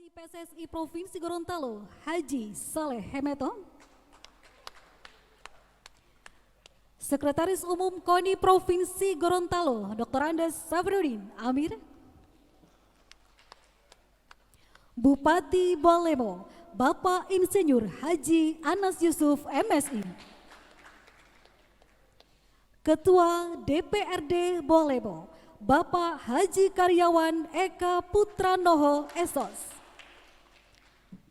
PSSI Provinsi Gorontalo, Haji Saleh Hemeto. Sekretaris Umum KONI Provinsi Gorontalo, Dr. Andes Safrudin Amir. Bupati Bolemo, Bapak Insinyur Haji Anas Yusuf MSI. Ketua DPRD Bolemo, Bapak Haji Karyawan Eka Putranoho Esos.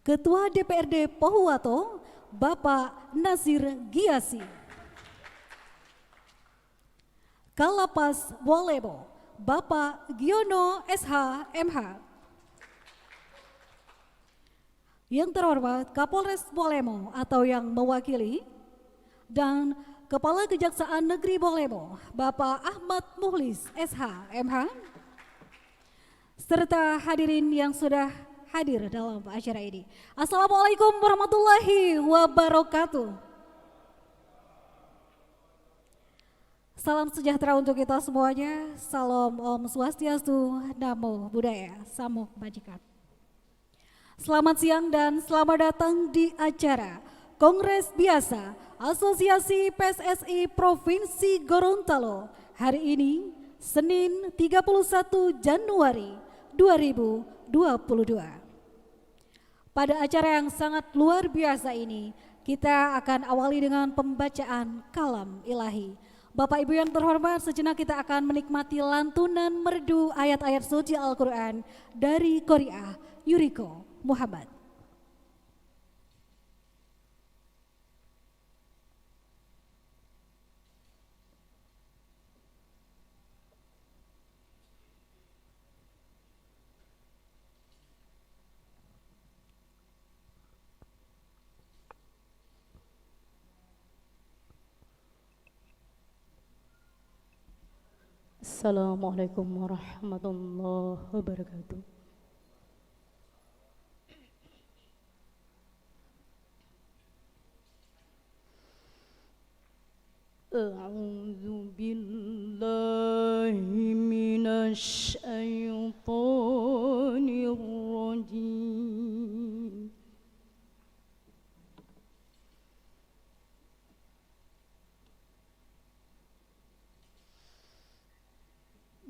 Ketua DPRD Pohuwato, Bapak Nasir Giasi. Kalapas Bolemo, Bapak Giono SH MH. Yang terhormat Kapolres Bolemo atau yang mewakili dan Kepala Kejaksaan Negeri Bolemo, Bapak Ahmad Muhlis SH MH, serta hadirin yang sudah hadir dalam acara ini. Assalamualaikum warahmatullahi wabarakatuh. Salam sejahtera untuk kita semuanya. Salam Om Swastiastu, Namo Buddhaya, Salam Kebajikan. Selamat siang dan selamat datang di acara Kongres Biasa Asosiasi PSSI Provinsi Gorontalo hari ini Senin 31 Januari 2022. Pada acara yang sangat luar biasa ini kita akan awali dengan pembacaan kalam ilahi. Bapak Ibu yang terhormat, sejenak kita akan menikmati lantunan merdu ayat-ayat suci Al-Quran dari Qori'ah Yuriko Muhammad. Assalamualaikum warahmatullahi wabarakatuh. A'udzu billahi minasy syaithanir rajim.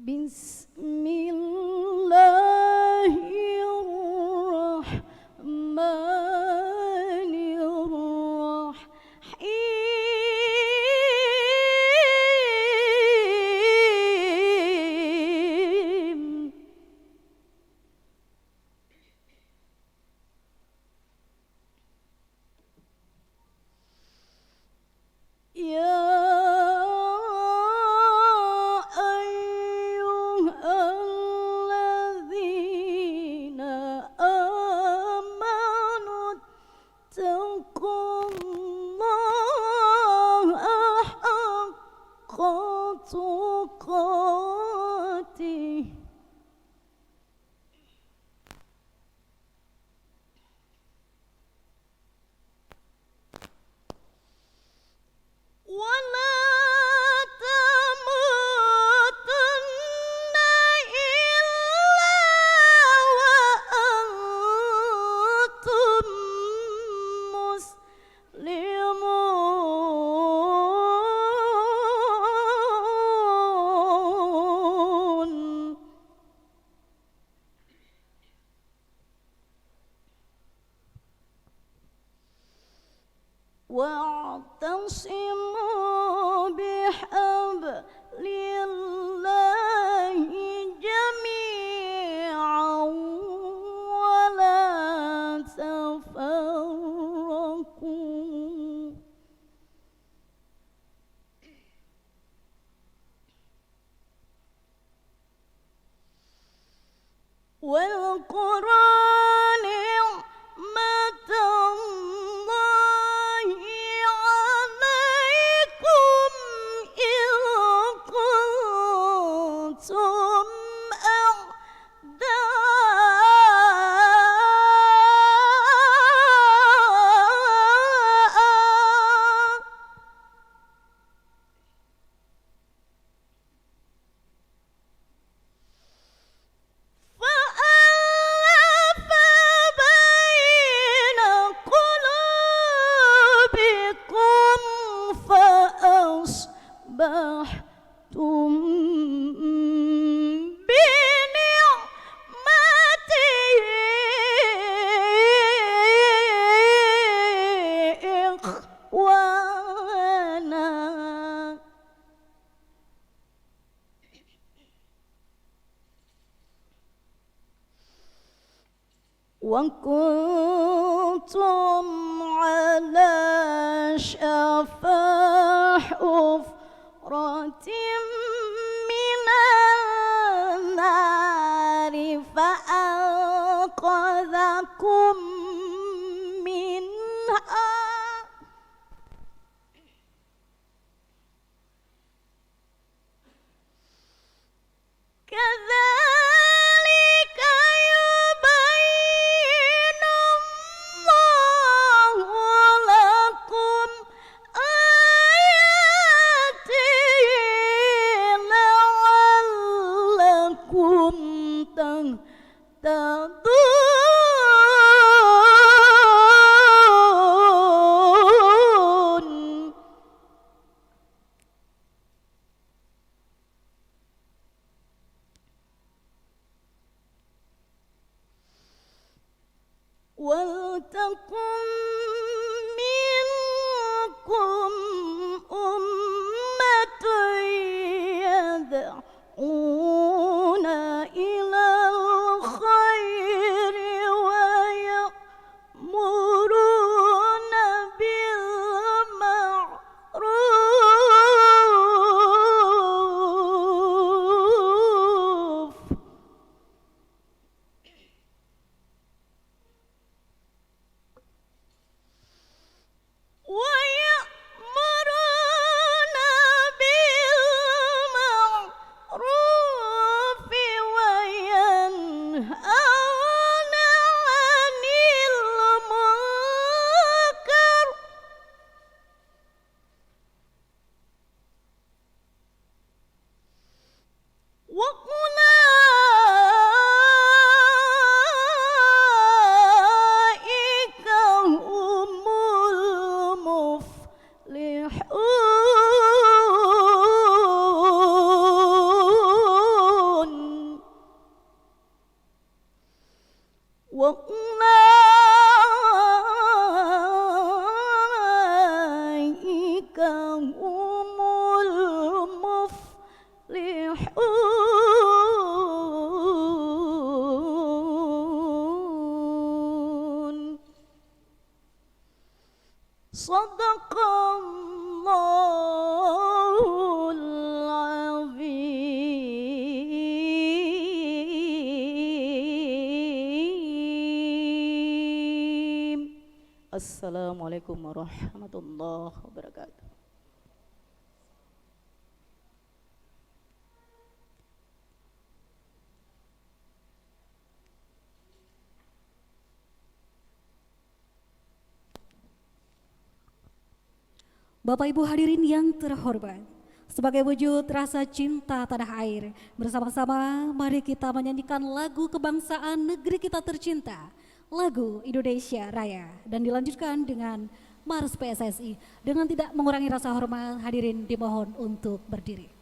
Bismillahirrahmanirrahim. Ya wa'tasimu bihablillahi jami'an wa la tafarraqu. Wal Qur'an ni'matallahi 'alaikum وكنتم على شفا حفرة من النار فأنقذكم منها كذلك يبين الله لكم آياته لعلكم تهتدون ولتكن منكم أمة يدعون إلى الخير ويأمرون بالمعروف ويأمرون بالمعروف وينهون عن المنكر وأولئك هم المفلحون وأولئك هم المفلحون صدق الله العظيم. Assalamualaikum warahmatullahi wabarakatuh. Bapak Ibu hadirin yang terhormat, sebagai wujud rasa cinta tanah air, bersama-sama mari kita menyanyikan lagu kebangsaan negeri kita tercinta, lagu Indonesia Raya, dan dilanjutkan dengan Mars PSSI. Dengan tidak mengurangi rasa hormat, hadirin dimohon untuk berdiri.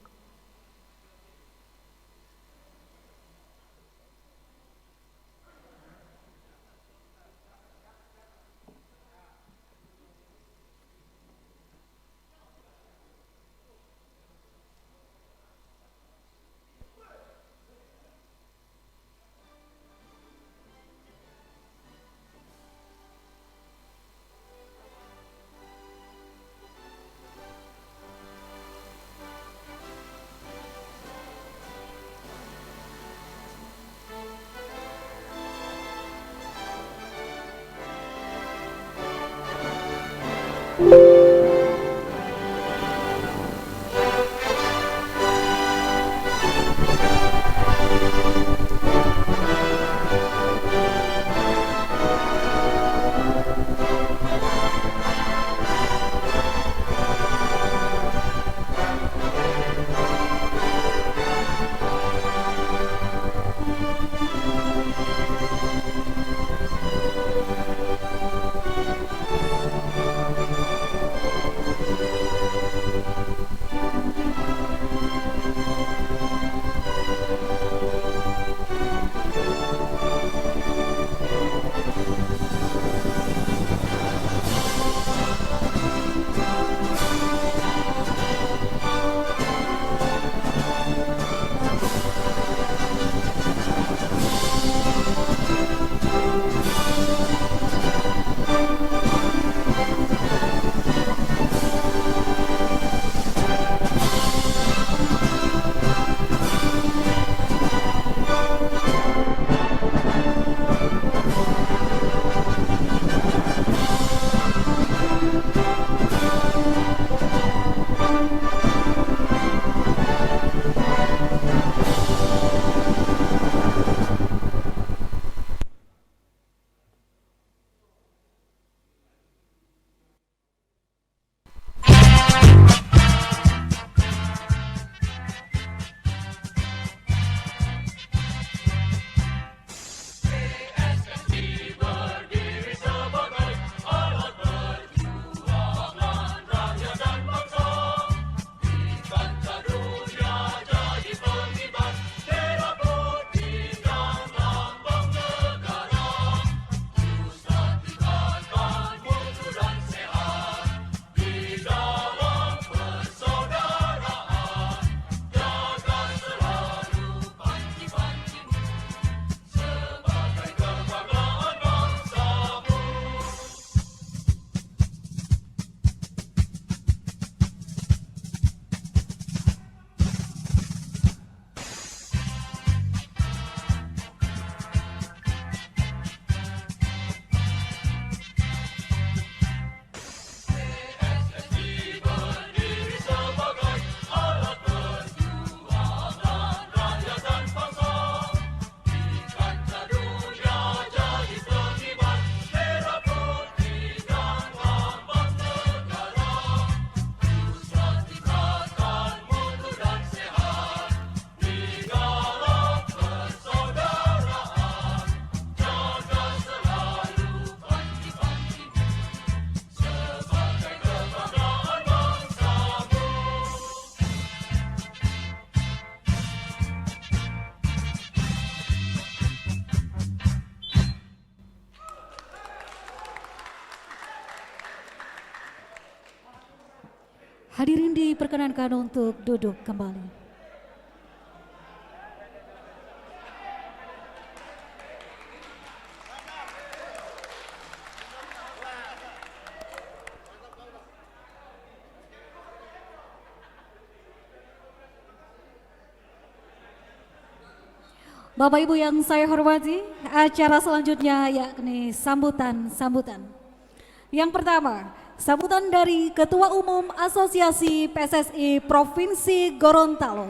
Hadirin diperkenankan untuk duduk kembali. Bapak Ibu yang saya hormati, acara selanjutnya yakni sambutan. Yang pertama, sambutan dari Ketua Umum Asosiasi PSSI Provinsi Gorontalo.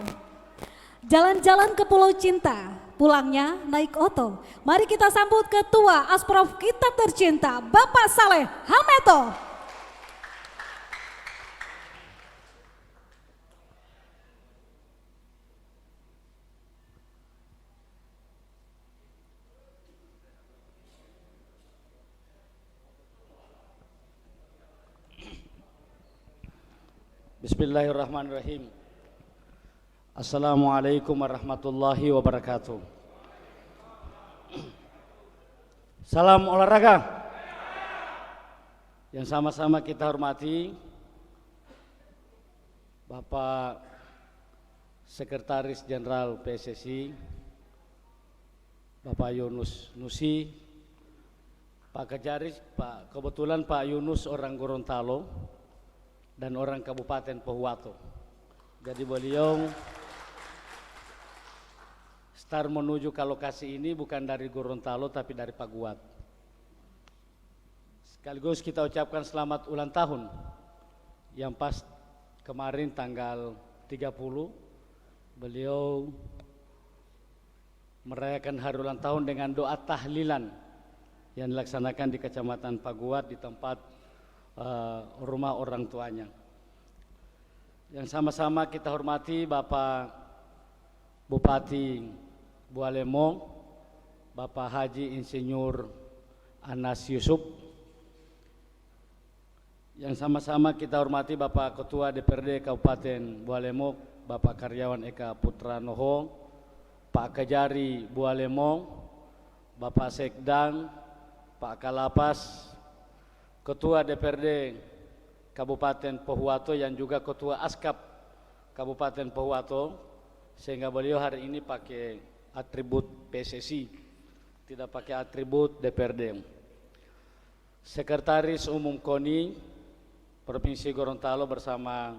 Jalan-jalan ke Pulau Cinta, pulangnya naik oto. Mari kita sambut Ketua Asprof kita tercinta, Bapak Saleh Hameto. Bismillahirrahmanirrahim. Assalamualaikum warahmatullahi wabarakatuh. Salam olahraga. Yang sama-sama kita hormati Bapak Sekretaris Jenderal PSSI, Bapak Yunus Nusi, Pak Kejaris, kebetulan Pak Yunus orang Gorontalo dan orang Kabupaten Pohuwato. Jadi beliau start menuju ke lokasi ini bukan dari Gorontalo tapi dari Paguat. Sekaligus kita ucapkan selamat ulang tahun yang pas kemarin tanggal 30 beliau merayakan hari ulang tahun dengan doa tahlilan yang dilaksanakan di Kecamatan Paguat di tempat rumah orang tuanya. Yang sama-sama kita hormati Bapak Bupati Bualemo, Bapak Haji Insinyur Anas Yusuf. Yang sama-sama kita hormati Bapak Ketua DPRD Kabupaten Bualemo, Bapak Karyawan Eka Putra Noho, Pak Kejari Bualemo, Bapak Sekdang, Pak Kalapas, Ketua DPRD Kabupaten Pohuwato yang juga Ketua Askap Kabupaten Pohuwato, sehingga beliau hari ini pakai atribut PSSI, tidak pakai atribut DPRD. Sekretaris Umum KONI Provinsi Gorontalo bersama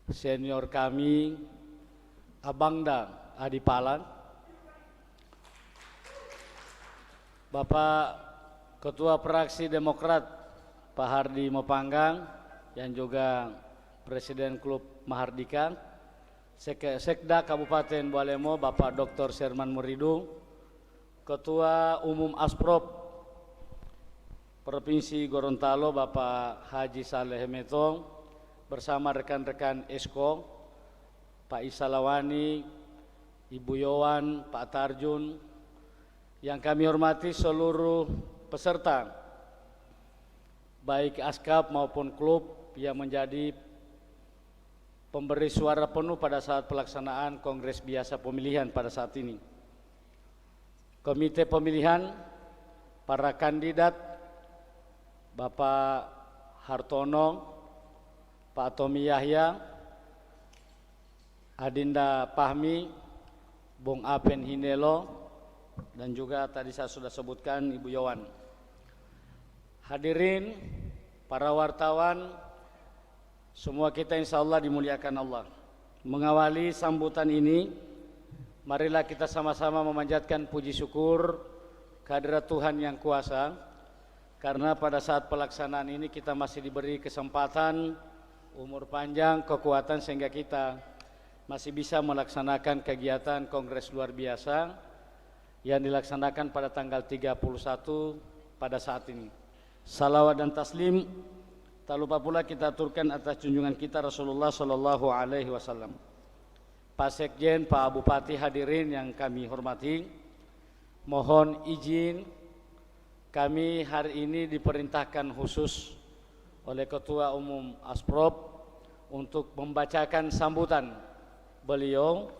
senior kami Abangda Adipalan, Bapak Ketua Fraksi Demokrat Pak Hardi Mopanggang yang juga Presiden Klub Mahardika, Sekda Kabupaten Bualemo Bapak Dr. Sherman Muridu, Ketua Umum Asprop Provinsi Gorontalo Bapak Haji Saleh Hameto bersama rekan-rekan Esko, Pak Isalawani, Ibu Yowan, Pak Tarjun, yang kami hormati seluruh peserta baik askap maupun klub yang menjadi pemberi suara penuh pada saat pelaksanaan Kongres Biasa Pemilihan pada saat ini. Komite pemilihan, para kandidat, Bapak Hartono, Pak Tommy Yahya, Adinda Pahmi, Bung Apen Hinelo, dan juga tadi saya sudah sebutkan Ibu Yowan. Hadirin, para wartawan, semua kita insya Allah dimuliakan Allah. Mengawali sambutan ini, marilah kita sama-sama memanjatkan puji syukur kehadirat Tuhan Yang Kuasa, karena pada saat pelaksanaan ini kita masih diberi kesempatan, umur panjang, kekuatan, sehingga kita masih bisa melaksanakan kegiatan Kongres luar biasa yang dilaksanakan pada tanggal 31 pada saat ini. Salawat dan taslim tak lupa pula kita aturkan atas junjungan kita Rasulullah Sallallahu Alaihi Wasallam. Pak Sekjen, Pak Bupati, hadirin yang kami hormati, mohon izin kami hari ini diperintahkan khusus oleh Ketua Umum Asprop untuk membacakan sambutan beliau,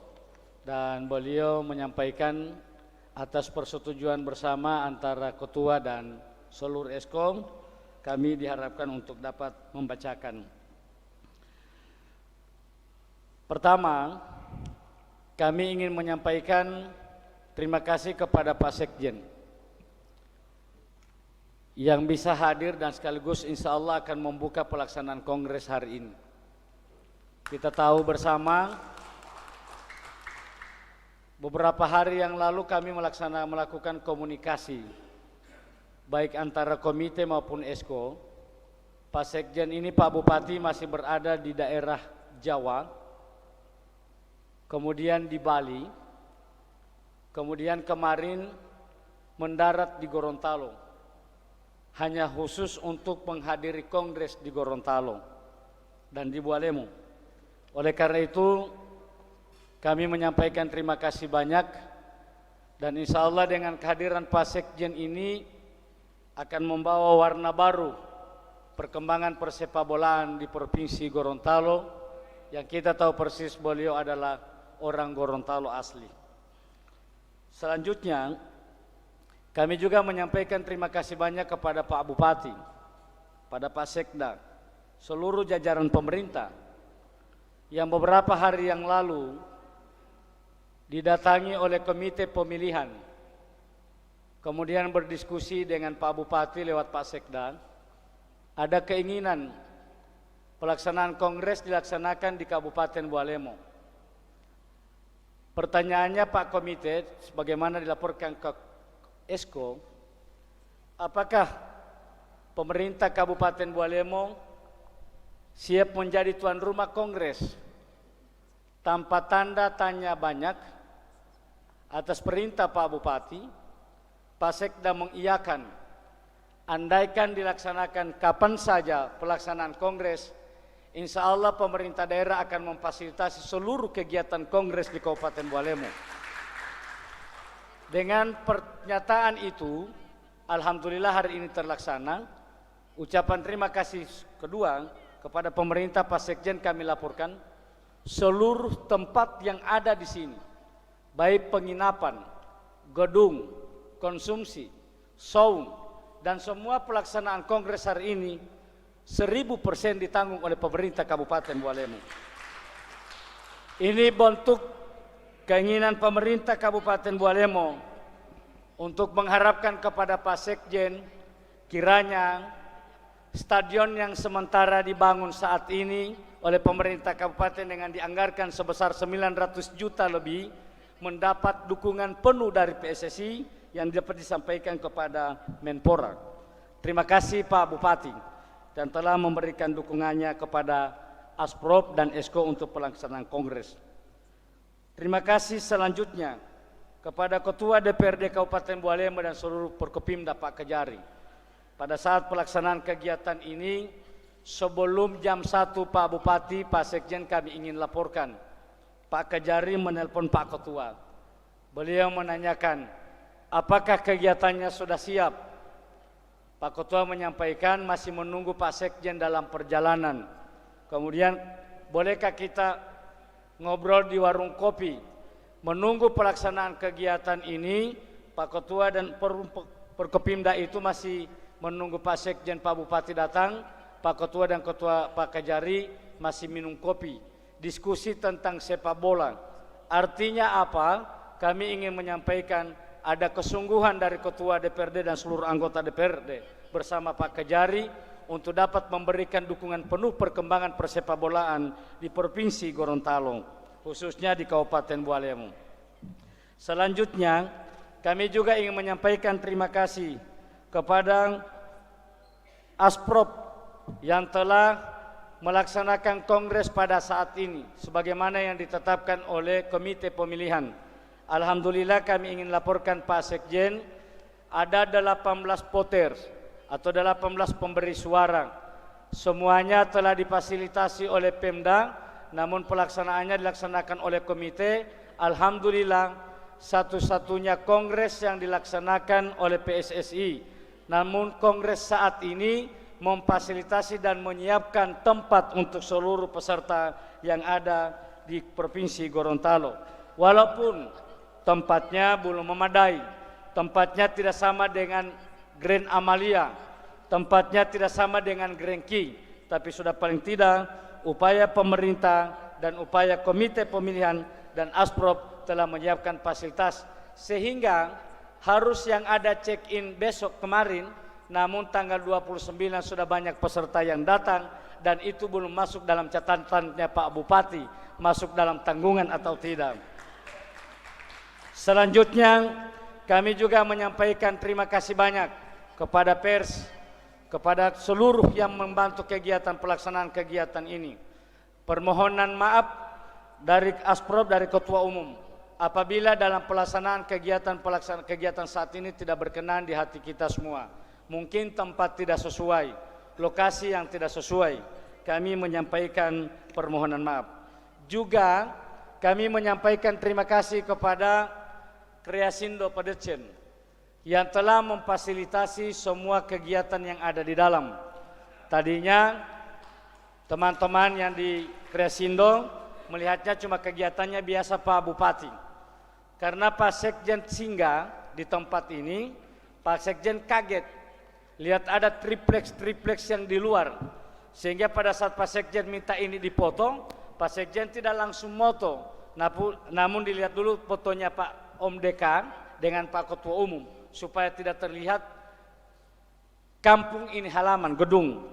dan beliau menyampaikan atas persetujuan bersama antara Ketua dan seluruh Eskom, kami diharapkan untuk dapat membacakan. Pertama, kami ingin menyampaikan terima kasih kepada Pak Sekjen yang bisa hadir dan sekaligus insya Allah akan membuka pelaksanaan kongres hari ini. Kita tahu bersama beberapa hari yang lalu kami melakukan komunikasi baik antara komite maupun esko. Pak Sekjen ini, Pak Bupati masih berada di daerah Jawa, kemudian di Bali, kemudian kemarin mendarat di Gorontalo, hanya khusus untuk menghadiri kongres di Gorontalo dan di Bualemo. Oleh karena itu, kami menyampaikan terima kasih banyak, dan insya Allah dengan kehadiran Pak Sekjen ini akan membawa warna baru perkembangan persepak-bolaan di Provinsi Gorontalo, yang kita tahu persis beliau adalah orang Gorontalo asli. Selanjutnya, kami juga menyampaikan terima kasih banyak kepada Pak Bupati, pada Pak Sekda, seluruh jajaran pemerintah yang beberapa hari yang lalu didatangi oleh komite pemilihan, kemudian berdiskusi dengan Pak Bupati lewat Pak Sekda. Ada keinginan pelaksanaan kongres dilaksanakan di Kabupaten Bualemo. Pertanyaannya Pak Komite, sebagaimana dilaporkan ke Esko, apakah pemerintah Kabupaten Bualemo siap menjadi tuan rumah kongres? Tanpa tanda tanya banyak, atas perintah Pak Bupati, Pak Sekda mengiyakan, andaikan dilaksanakan kapan saja pelaksanaan kongres, insya Allah pemerintah daerah akan memfasilitasi seluruh kegiatan kongres di Kabupaten Bualemo. Dengan pernyataan itu, alhamdulillah hari ini terlaksana. Ucapan terima kasih kedua kepada pemerintah Pak Sekjen, kami laporkan seluruh tempat yang ada di sini, baik penginapan, gedung, konsumsi, sound, dan semua pelaksanaan kongres hari ini 1000% ditanggung oleh pemerintah Kabupaten Bualemo. Ini bentuk keinginan pemerintah Kabupaten Bualemo untuk mengharapkan kepada Pak Sekjen, kiranya stadion yang sementara dibangun saat ini oleh pemerintah kabupaten dengan dianggarkan sebesar 900 juta lebih mendapat dukungan penuh dari PSSI yang dapat disampaikan kepada Menpora. Terima kasih Pak Bupati dan telah memberikan dukungannya kepada Asprop dan Esko untuk pelaksanaan kongres. Terima kasih selanjutnya kepada Ketua DPRD Kabupaten Bualemo dan seluruh Forkopimda Pak Kejari. Pada saat pelaksanaan kegiatan ini, sebelum jam 1 Pak Bupati, Pak Sekjen, kami ingin laporkan, Pak Kejari menelpon Pak Ketua. Beliau menanyakan, apakah kegiatannya sudah siap? Pak Ketua menyampaikan masih menunggu Pak Sekjen dalam perjalanan. Kemudian, bolehkah kita ngobrol di warung kopi? Menunggu pelaksanaan kegiatan ini, Pak Ketua dan Forkopimda itu masih menunggu Pak Sekjen, Pak Bupati datang. Pak Ketua dan Ketua Pak Kejari masih minum kopi, diskusi tentang sepak bola. Artinya apa? Kami ingin menyampaikan ada kesungguhan dari Ketua DPRD dan seluruh anggota DPRD bersama Pak Kejari untuk dapat memberikan dukungan penuh perkembangan persepak bolaan di Provinsi Gorontalo, khususnya di Kabupaten Bualemo. Selanjutnya, kami juga ingin menyampaikan terima kasih kepada Asprop yang telah melaksanakan kongres pada saat ini sebagaimana yang ditetapkan oleh komite pemilihan. Alhamdulillah kami ingin laporkan Pak Sekjen, ada 18 voters atau 18 pemberi suara. Semuanya telah difasilitasi oleh Pemda, namun pelaksanaannya dilaksanakan oleh komite. Alhamdulillah satu-satunya kongres yang dilaksanakan oleh PSSI. Namun kongres saat ini memfasilitasi dan menyiapkan tempat untuk seluruh peserta yang ada di Provinsi Gorontalo. Walaupun tempatnya belum memadai, tempatnya tidak sama dengan Grand Amalia, tempatnya tidak sama dengan Grand Ki, tapi sudah paling tidak upaya pemerintah dan upaya komite pemilihan dan Asprop telah menyiapkan fasilitas sehingga harus yang ada check-in besok kemarin, namun tanggal 29 sudah banyak peserta yang datang dan itu belum masuk dalam catatannya Pak Bupati, masuk dalam tanggungan atau tidak. Selanjutnya kami juga menyampaikan terima kasih banyak kepada pers, kepada seluruh yang membantu kegiatan pelaksanaan kegiatan ini. Permohonan maaf dari Asprop, dari Ketua Umum, apabila dalam pelaksanaan kegiatan saat ini tidak berkenan di hati kita semua. Mungkin tempat tidak sesuai, lokasi yang tidak sesuai, kami menyampaikan permohonan maaf. Juga kami menyampaikan terima kasih kepada Kreasindo Padecen yang telah memfasilitasi semua kegiatan yang ada di dalam. Tadinya teman-teman yang di Kreasindo melihatnya cuma kegiatannya biasa Pak Bupati. Karena Pak Sekjen singgah di tempat ini, Pak Sekjen kaget lihat ada triplex yang di luar. Sehingga pada saat Pak Sekjen minta ini dipotong, Pak Sekjen tidak langsung moto, namun dilihat dulu fotonya Pak Om Dekan dengan Pak Ketua Umum supaya tidak terlihat kampung ini halaman gedung.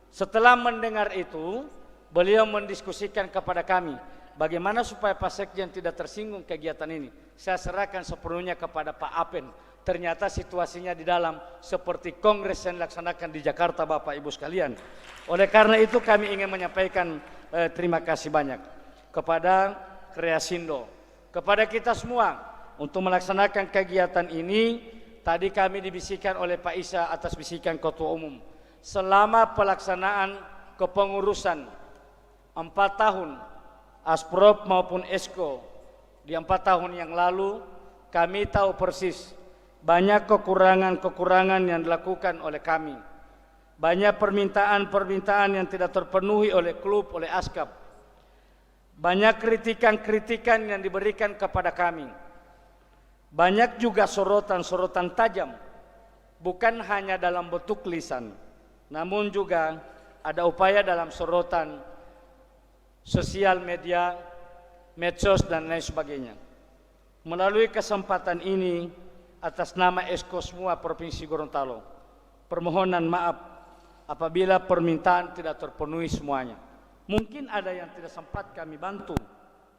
Setelah mendengar itu, beliau mendiskusikan kepada kami bagaimana supaya Pak Sekjen tidak tersinggung kegiatan ini. Saya serahkan sepenuhnya kepada Pak Apen. Ternyata situasinya di dalam seperti kongres yang dilaksanakan di Jakarta, Bapak Ibu sekalian. Oleh karena itu kami ingin menyampaikan terima kasih banyak kepada Kreasindo, kepada kita semua untuk melaksanakan kegiatan ini. Tadi kami dibisikkan oleh Pak Isa atas bisikan Ketua Umum. Selama pelaksanaan kepengurusan 4 tahun Asprop maupun Esko di 4 tahun yang lalu, kami tahu persis banyak kekurangan-kekurangan yang dilakukan oleh kami. Banyak permintaan-permintaan yang tidak terpenuhi oleh klub, oleh Askap. Banyak kritikan-kritikan yang diberikan kepada kami. Banyak juga sorotan-sorotan tajam, bukan hanya dalam bentuk lisan, namun juga ada upaya dalam sorotan sosial media, medsos dan lain sebagainya. Melalui kesempatan ini, atas nama Esko semua Provinsi Gorontalo, permohonan maaf apabila permintaan tidak terpenuhi semuanya. Mungkin ada yang tidak sempat kami bantu,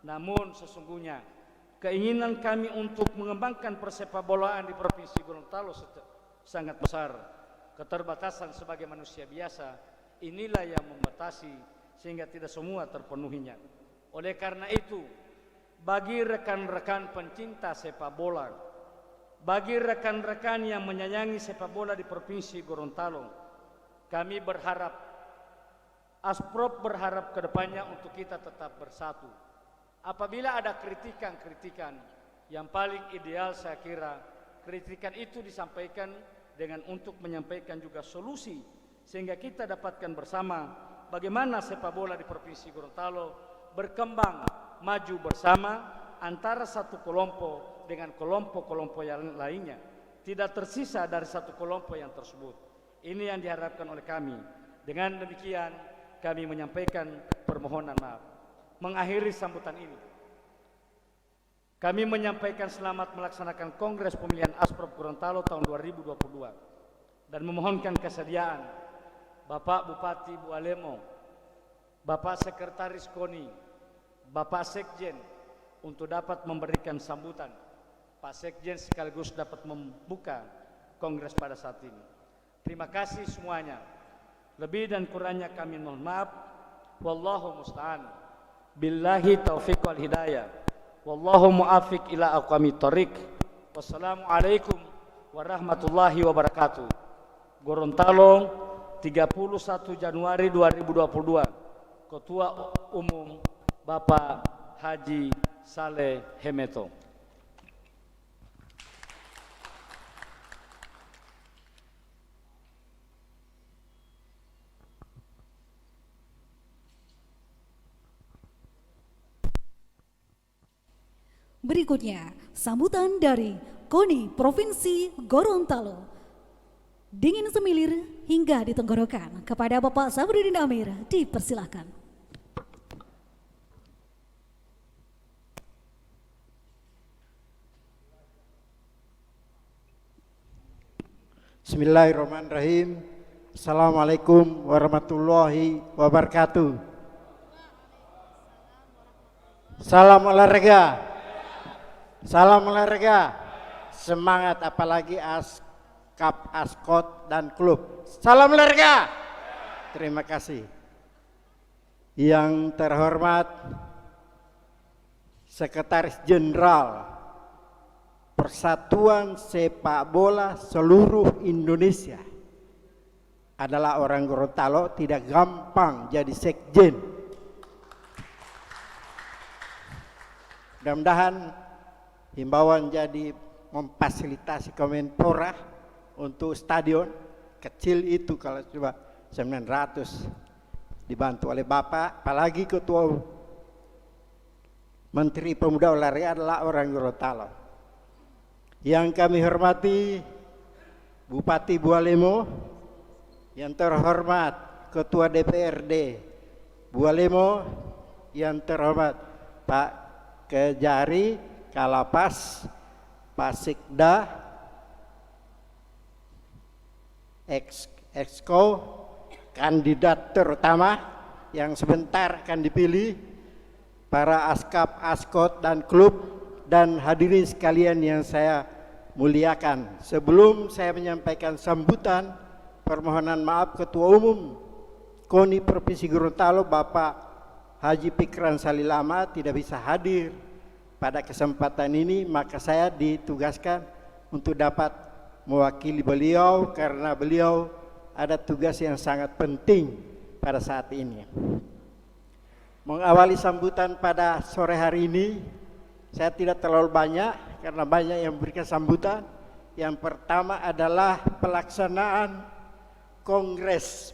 namun sesungguhnya keinginan kami untuk mengembangkan persepakbolaan di Provinsi Gorontalo sangat besar. Keterbatasan sebagai manusia biasa inilah yang membatasi sehingga tidak semua terpenuhinya. Oleh karena itu, bagi rekan-rekan pencinta sepak bola, bagi rekan-rekan yang menyayangi sepak bola di Provinsi Gorontalo, kami berharap, Asprop berharap ke depannya untuk kita tetap bersatu. Apabila ada kritikan-kritikan, yang paling ideal saya kira kritikan itu disampaikan dengan untuk menyampaikan juga solusi sehingga kita dapatkan bersama bagaimana sepak bola di Provinsi Gorontalo berkembang maju bersama antara satu kelompok dengan kelompok-kelompok yang lainnya, tidak tersisa dari satu kelompok yang tersebut. Ini yang diharapkan oleh kami. Dengan demikian kami menyampaikan permohonan maaf. Mengakhiri sambutan ini, kami menyampaikan selamat melaksanakan Kongres Pemilihan Asprop Gorontalo tahun 2022 dan memohonkan kesediaan Bapak Bupati Bu Alemo, Bapak Sekretaris KONI, Bapak Sekjen untuk dapat memberikan sambutan. Pak Sekjen sekaligus dapat membuka Kongres pada saat ini. Terima kasih semuanya. Lebih dan kurangnya kami mohon maaf. Wallahu musta'an. Billahi taufiq wal hidayah. Wallahu muafiq ila aqwamit thoriq. Wassalamualaikum warahmatullahi wabarakatuh. Gorontalo, 31 Januari 2022. Ketua Umum Bapak Haji Saleh Hemeto. Berikutnya, sambutan dari KONI Provinsi Gorontalo. Dingin semilir hingga di tenggorokan kepada Bapak Sabridin Amir, dipersilakan. Bismillahirrahmanirrahim. Assalamualaikum warahmatullahi wabarakatuh. Salam olahraga. Salam olahraga. Semangat apalagi askap, askot dan klub. Salam olahraga. Terima kasih. Yang terhormat Sekretaris Jenderal Persatuan Sepak Bola Seluruh Indonesia adalah orang Gorontalo, tidak gampang jadi sekjen. Mudah-mudahan himbauan jadi memfasilitasi Kemenpora untuk stadion kecil itu, kalau coba 900 dibantu oleh Bapak, apalagi Ketua Menteri Pemuda Olahraga adalah orang Gorontalo. Yang kami hormati Bupati Bualemo, yang terhormat Ketua DPRD Bualemo, yang terhormat Pak Kejari, Kalapas, Pak Sikda, Exco, kandidat terutama yang sebentar akan dipilih, para askap, askot dan klub, dan hadirin sekalian yang saya muliakan. Sebelum saya menyampaikan sambutan, permohonan maaf Ketua Umum KONI Provinsi Gorontalo Bapak Haji Pikran Salilama tidak bisa hadir pada kesempatan ini, maka saya ditugaskan untuk dapat mewakili beliau karena beliau ada tugas yang sangat penting pada saat ini. Mengawali sambutan pada sore hari ini, saya tidak terlalu banyak karena banyak yang memberikan sambutan. Yang pertama adalah pelaksanaan Kongres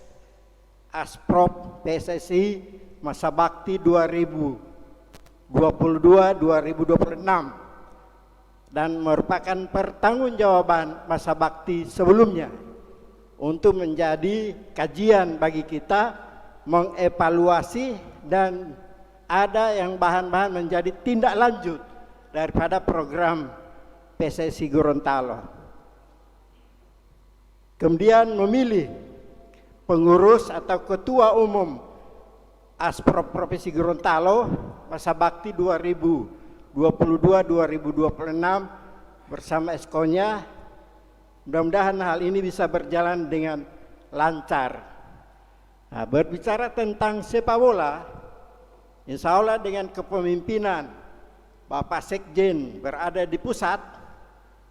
Asprop PSSI Masa Bakti 2022-2026 dan merupakan pertanggungjawaban masa bakti sebelumnya untuk menjadi kajian bagi kita, mengevaluasi dan ada yang bahan-bahan menjadi tindak lanjut daripada program PSSI Gorontalo. Kemudian memilih pengurus atau ketua umum Asprop Provinsi Gorontalo masa bakti 2022-2026 bersama eskonya. Mudah-mudahan hal ini bisa berjalan dengan lancar. Nah, berbicara tentang sepak bola, insya Allah dengan kepemimpinan Bapak Sekjen berada di pusat,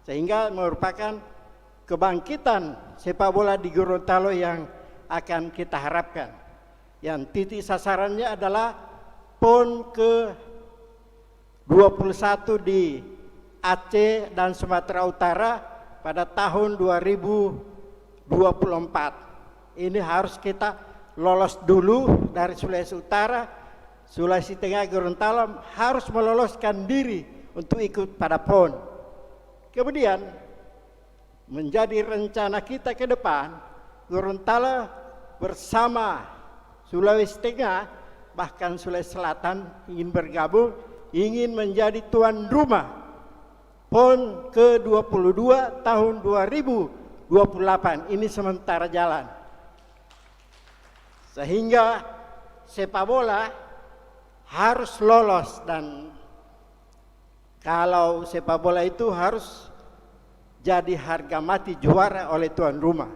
sehingga merupakan kebangkitan sepak bola di Gorontalo yang akan kita harapkan. Yang titik sasarannya adalah PON ke-21 di Aceh dan Sumatera Utara pada tahun 2024. Ini harus kita lolos dulu dari Sulawesi Utara, Sulawesi Tengah, Gorontalo harus meloloskan diri untuk ikut pada PON. Kemudian menjadi rencana kita ke depan, Gorontalo bersama Sulawesi Tengah bahkan Sulawesi Selatan ingin bergabung, ingin menjadi tuan rumah PON ke-22 tahun 2028. Ini sementara jalan. Sehingga sepak bola harus lolos, dan kalau sepak bola itu harus jadi harga mati juara oleh tuan rumah.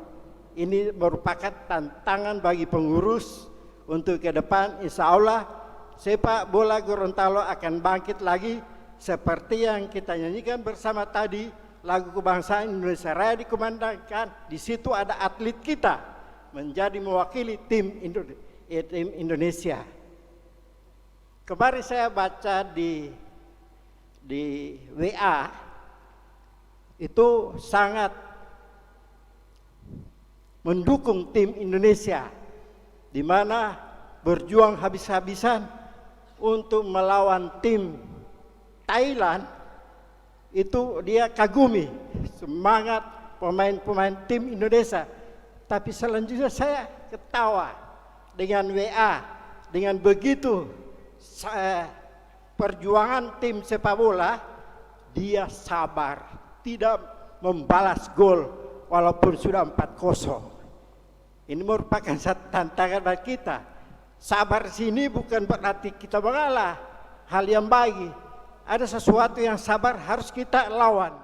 Ini merupakan tantangan bagi pengurus untuk ke depan. Insya Allah sepak bola Gorontalo akan bangkit lagi seperti yang kita nyanyikan bersama tadi, lagu kebangsaan Indonesia Raya dikumandangkan. Di situ ada atlet kita menjadi mewakili tim Indonesia. Kemarin saya baca di WA itu sangat mendukung tim Indonesia, di mana berjuang habis-habisan untuk melawan tim Thailand. Itu dia kagumi semangat pemain-pemain tim Indonesia. Tapi selanjutnya saya ketawa dengan WA, dengan begitu perjuangan tim sepak bola, dia sabar, tidak membalas gol walaupun sudah 4-0. Ini merupakan satu tantangan bagi kita. Sabar sini bukan berarti kita mengalah, hal yang baik. Ada sesuatu yang sabar harus kita lawan.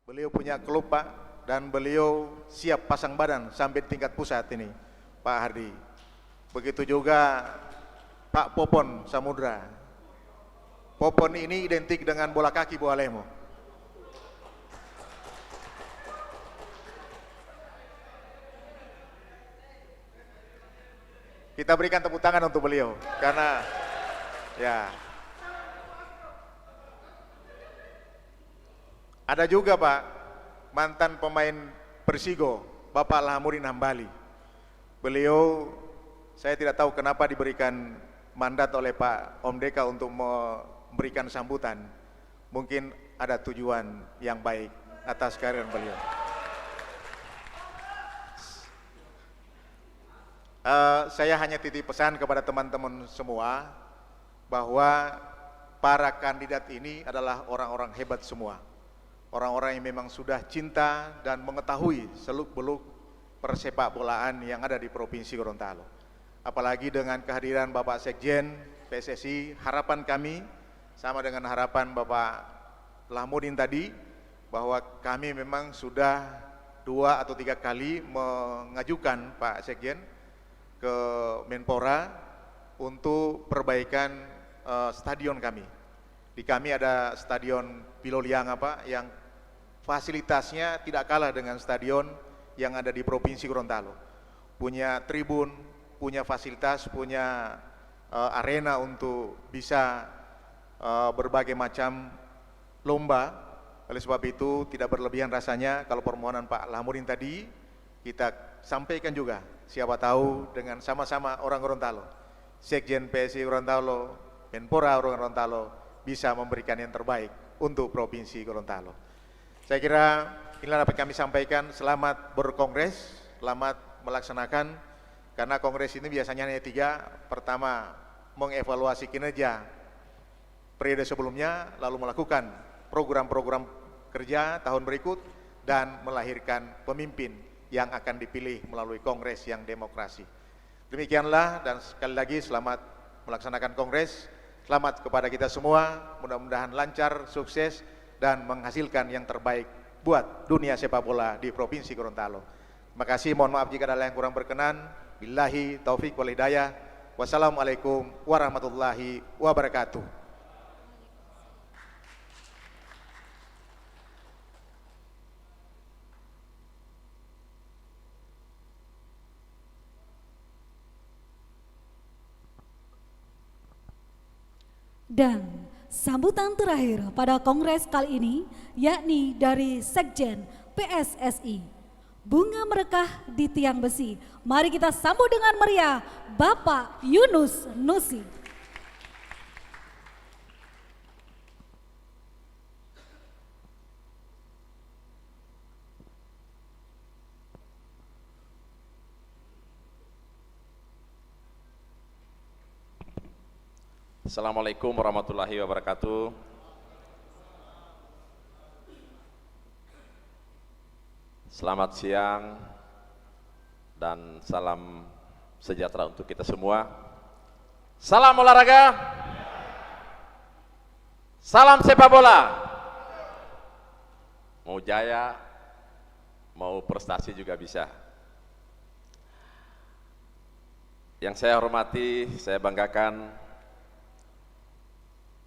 Beliau punya klub Pak, dan beliau siap pasang badan sampai tingkat pusat ini Pak Hardi. Begitu juga Pak Popon Samudra. Popon ini identik dengan bola kaki Bualemo. Kita berikan tepuk tangan untuk beliau karena ya. Ada juga Pak mantan pemain Persigo, Bapak Lahamuddin Hambali. Beliau saya tidak tahu kenapa diberikan mandat oleh Pak Om Deka untuk memberikan sambutan. Mungkin ada tujuan yang baik atas kehadiran beliau. Saya hanya titip pesan kepada teman-teman semua bahwa para kandidat ini adalah orang-orang hebat semua. Orang-orang yang memang sudah cinta dan mengetahui seluk-beluk persepak bolaan yang ada di Provinsi Gorontalo. Apalagi dengan kehadiran Bapak Sekjen PSSI, harapan kami sama dengan harapan Bapak Lahamuddin tadi, bahwa kami memang sudah 2 atau 3 kali mengajukan Pak Sekjen ke Menpora untuk perbaikan stadion kami. Di kami ada stadion Pilolianga Pak, yang fasilitasnya tidak kalah dengan stadion yang ada di Provinsi Gorontalo. Punya tribun, punya fasilitas, punya arena untuk bisa berbagai macam lomba. Oleh sebab itu tidak berlebihan rasanya kalau permohonan Pak Lahamuddin tadi kita sampaikan juga, siapa tahu dengan sama-sama orang Gorontalo, Sekjen PSI Gorontalo, Menpora orang Gorontalo bisa memberikan yang terbaik untuk Provinsi Gorontalo. Saya kira inilah apa yang kami sampaikan. Selamat berkongres, selamat melaksanakan, karena kongres ini biasanya hanya 3. Pertama, mengevaluasi kinerja periode sebelumnya, lalu melakukan program-program kerja tahun berikut, dan melahirkan pemimpin yang akan dipilih melalui kongres yang demokrasi. Demikianlah, dan sekali lagi selamat melaksanakan kongres. Selamat kepada kita semua, mudah-mudahan lancar, sukses, dan menghasilkan yang terbaik buat dunia sepak bola di Provinsi Gorontalo. Terima kasih, mohon maaf jika ada yang kurang berkenan. Billahi taufik wal hidayah. Wassalamualaikum warahmatullahi wabarakatuh. Dan sambutan terakhir pada kongres kali ini yakni dari Sekjen PSSI, bunga merekah di tiang besi. Mari kita sambut dengan meriah Bapak Yunus Nusi. Assalamualaikum warahmatullahi wabarakatuh. Selamat siang dan salam sejahtera untuk kita semua. Salam olahraga, salam sepak bola. Mau jaya, mau prestasi juga bisa. Yang saya hormati, saya banggakan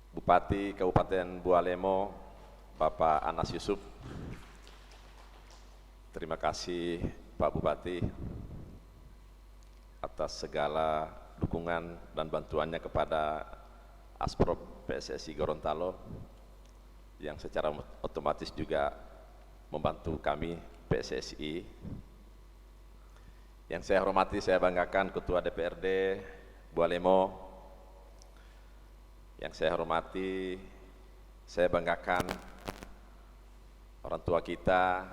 Bupati Kabupaten Bualemo, Bapak Anas Yusuf. Terima kasih Pak Bupati atas segala dukungan dan bantuannya kepada Asprop PSSI Gorontalo, yang secara otomatis juga membantu kami PSSI. Yang saya hormati, saya banggakan Ketua DPRD Bualemo. Yang saya hormati, saya banggakan orang tua kita,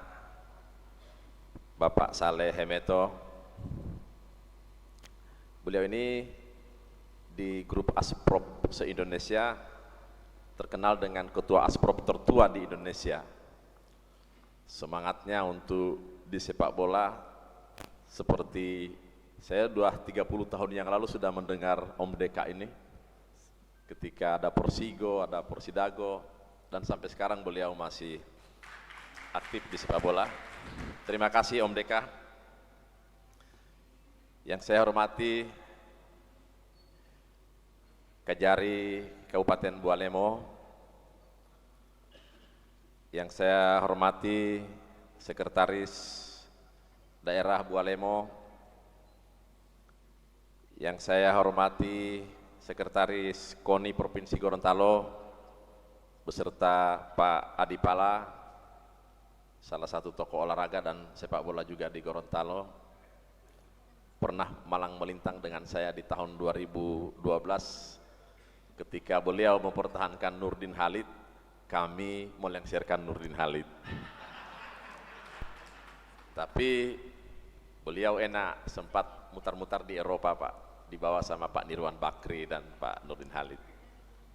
Bapak Saleh Hemeto. Beliau ini di grup Asprop se-Indonesia terkenal dengan ketua Asprop tertua di Indonesia. Semangatnya untuk di sepak bola seperti saya 30 tahun yang lalu sudah mendengar Om Deka ini ketika ada Persigo, ada Persidago, dan sampai sekarang beliau masih aktif di sepak bola. Terima kasih Om Deka. Yang saya hormati Kajari Kabupaten Bualemo, yang saya hormati Sekretaris Daerah Bualemo, yang saya hormati Sekretaris KONI Provinsi Gorontalo beserta Pak Adi Pala, salah satu tokoh olahraga dan sepak bola juga di Gorontalo, pernah malang melintang dengan saya di tahun 2012 ketika beliau mempertahankan Nurdin Halid, kami melengsarkan Nurdin Halid. Tapi beliau enak, sempat mutar-mutar di Eropa Pak, dibawa sama Pak Nirwan Bakri dan Pak Nurdin Halid.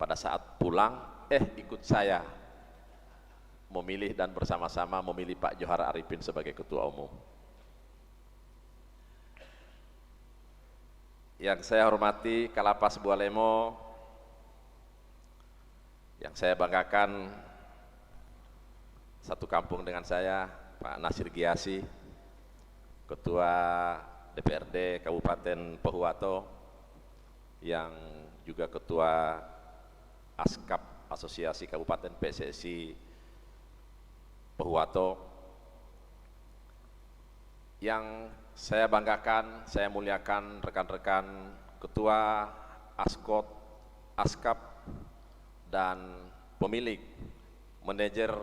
Pada saat pulang, ikut saya memilih dan bersama-sama memilih Pak Johar Arifin sebagai Ketua Umum. Yang saya hormati Kalapas Bualemo, yang saya banggakan satu kampung dengan saya, Pak Nasir Giasi, Ketua DPRD Kabupaten Pohuwato, yang juga Ketua ASKAP Asosiasi Kabupaten PSSI Pohuwato, yang saya banggakan, saya muliakan rekan-rekan Ketua ASKOT, ASKAP, dan pemilik, manajer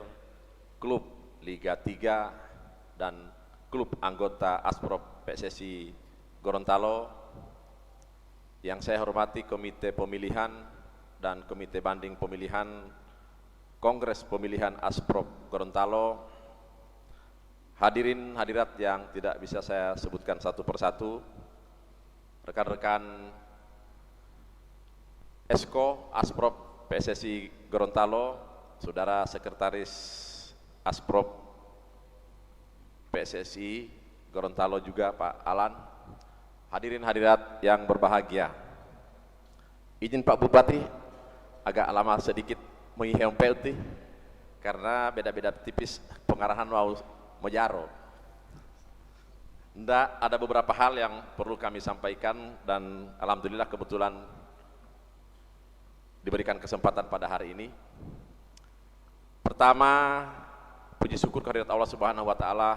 klub Liga 3 dan klub anggota Asprop PSSI Gorontalo, yang saya hormati Komite Pemilihan dan Komite Banding Pemilihan Kongres Pemilihan Asprop Gorontalo, hadirin hadirat yang tidak bisa saya sebutkan satu persatu, rekan-rekan Esko Asprop PSSI Gorontalo, saudara Sekretaris Asprop PSSI Gorontalo juga Pak Alan, hadirin hadirat yang berbahagia. Izin Pak Bupati agak lama sedikit menghempel karena beda-beda tipis pengarahan mau mejaro. Ndak, ada beberapa hal yang perlu kami sampaikan dan alhamdulillah kebetulan diberikan kesempatan pada hari ini. Pertama, puji syukur kehadirat Allah Subhanahu wa taala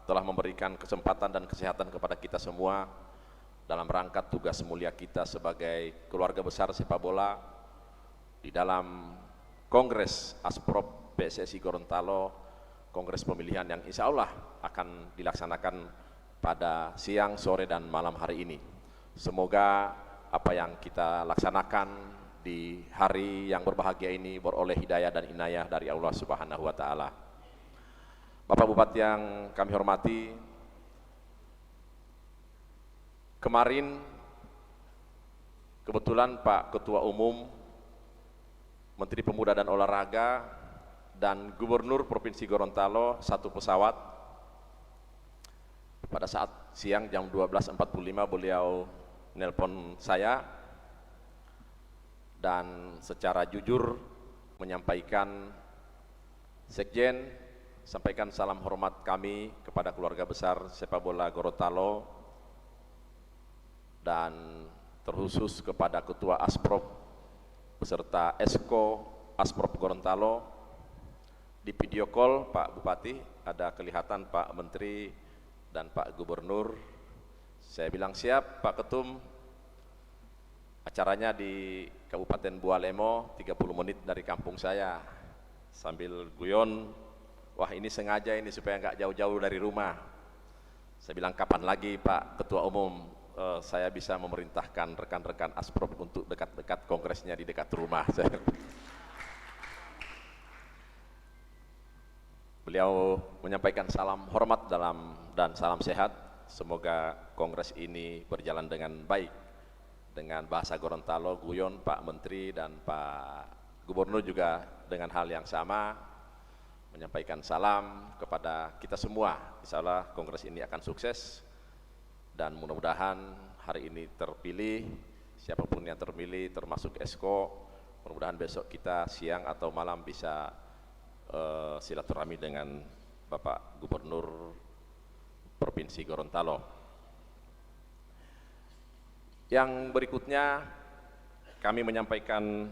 telah memberikan kesempatan dan kesehatan kepada kita semua dalam rangka tugas mulia kita sebagai keluarga besar sepak bola di dalam Kongres Asprop PSSI Gorontalo, Kongres pemilihan yang insya Allah akan dilaksanakan pada siang, sore, dan malam hari ini. Semoga apa yang kita laksanakan di hari yang berbahagia ini beroleh hidayah dan inayah dari Allah Subhanahu wa taala. Bapak Bupati yang kami hormati, kemarin kebetulan Pak Ketua Umum, Menteri Pemuda dan Olahraga, dan Gubernur Provinsi Gorontalo satu pesawat. Pada saat siang jam 12.45 beliau nelpon saya dan secara jujur menyampaikan, Sekjen, sampaikan salam hormat kami kepada keluarga besar sepak bola Gorontalo dan terkhusus kepada Ketua Asprop beserta Esko Asprop Gorontalo. Di video call Pak Bupati ada kelihatan Pak Menteri dan Pak Gubernur. Saya bilang siap Pak Ketum, acaranya di Kabupaten Bualemo 30 menit dari kampung saya. Sambil guyon, wah ini sengaja ini supaya nggak jauh-jauh dari rumah. Saya bilang kapan lagi Pak Ketua Umum saya bisa memerintahkan rekan-rekan Asprop untuk dekat-dekat kongresnya di dekat rumah. Beliau menyampaikan salam hormat dan salam sehat. Semoga kongres ini berjalan dengan baik. Dengan bahasa Gorontalo, guyon Pak Menteri dan Pak Gubernur juga dengan hal yang sama. menyampaikan salam kepada kita semua. Insya Allah kongres ini akan sukses dan mudah-mudahan hari ini terpilih, siapapun yang terpilih termasuk Esko, mudah-mudahan besok kita siang atau malam bisa silaturahmi dengan Bapak Gubernur Provinsi Gorontalo. Yang berikutnya kami menyampaikan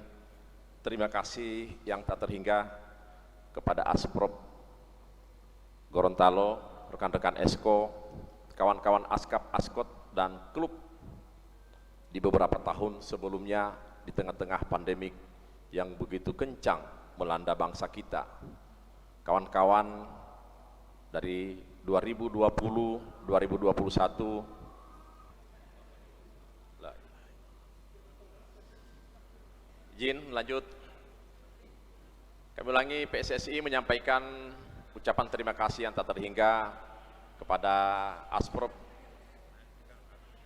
terima kasih yang tak terhingga kepada Asprop Gorontalo, rekan-rekan Esko, kawan-kawan Askap, Askot, dan klub di beberapa tahun sebelumnya di tengah-tengah pandemik yang begitu kencang melanda bangsa kita. Kawan-kawan dari 2020, 2021, izin lanjut. Kami ulangi, PSSI menyampaikan ucapan terima kasih yang tak terhingga kepada Asprop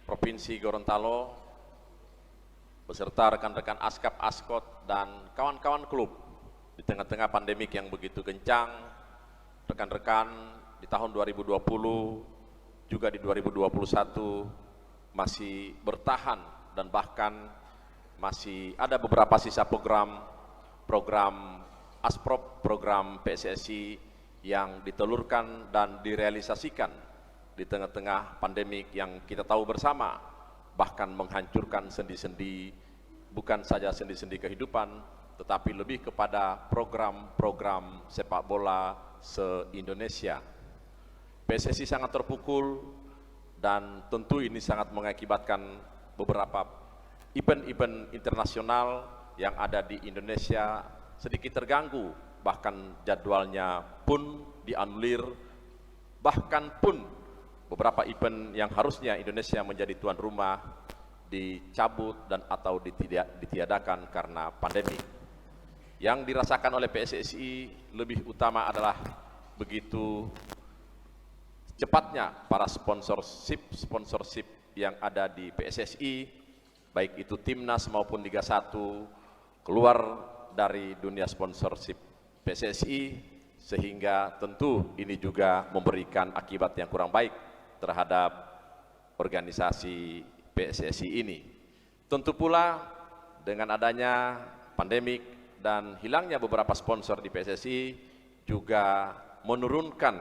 Provinsi Gorontalo beserta rekan-rekan Askap, Askot, dan kawan-kawan klub di tengah-tengah pandemik yang begitu kencang. Rekan-rekan di tahun 2020 juga di 2021 masih bertahan dan bahkan masih ada beberapa sisa program Asprop, program PSSI yang ditelurkan dan direalisasikan di tengah-tengah pandemik yang kita tahu bersama bahkan menghancurkan sendi-sendi, bukan saja sendi-sendi kehidupan, tetapi lebih kepada program-program sepak bola se-Indonesia. PSSI sangat terpukul dan tentu ini sangat mengakibatkan beberapa event-event internasional yang ada di Indonesia sedikit terganggu, bahkan jadwalnya pun dianulir, bahkan pun beberapa event yang harusnya Indonesia menjadi tuan rumah dicabut dan atau ditiadakan karena pandemi. Yang dirasakan oleh PSSI lebih utama adalah begitu cepatnya para sponsorship yang ada di PSSI, baik itu Timnas maupun Liga 1 keluar dari dunia sponsorship PSSI, sehingga tentu ini juga memberikan akibat yang kurang baik terhadap organisasi PSSI ini. Tentu pula dengan adanya pandemik dan hilangnya beberapa sponsor di PSSI juga menurunkan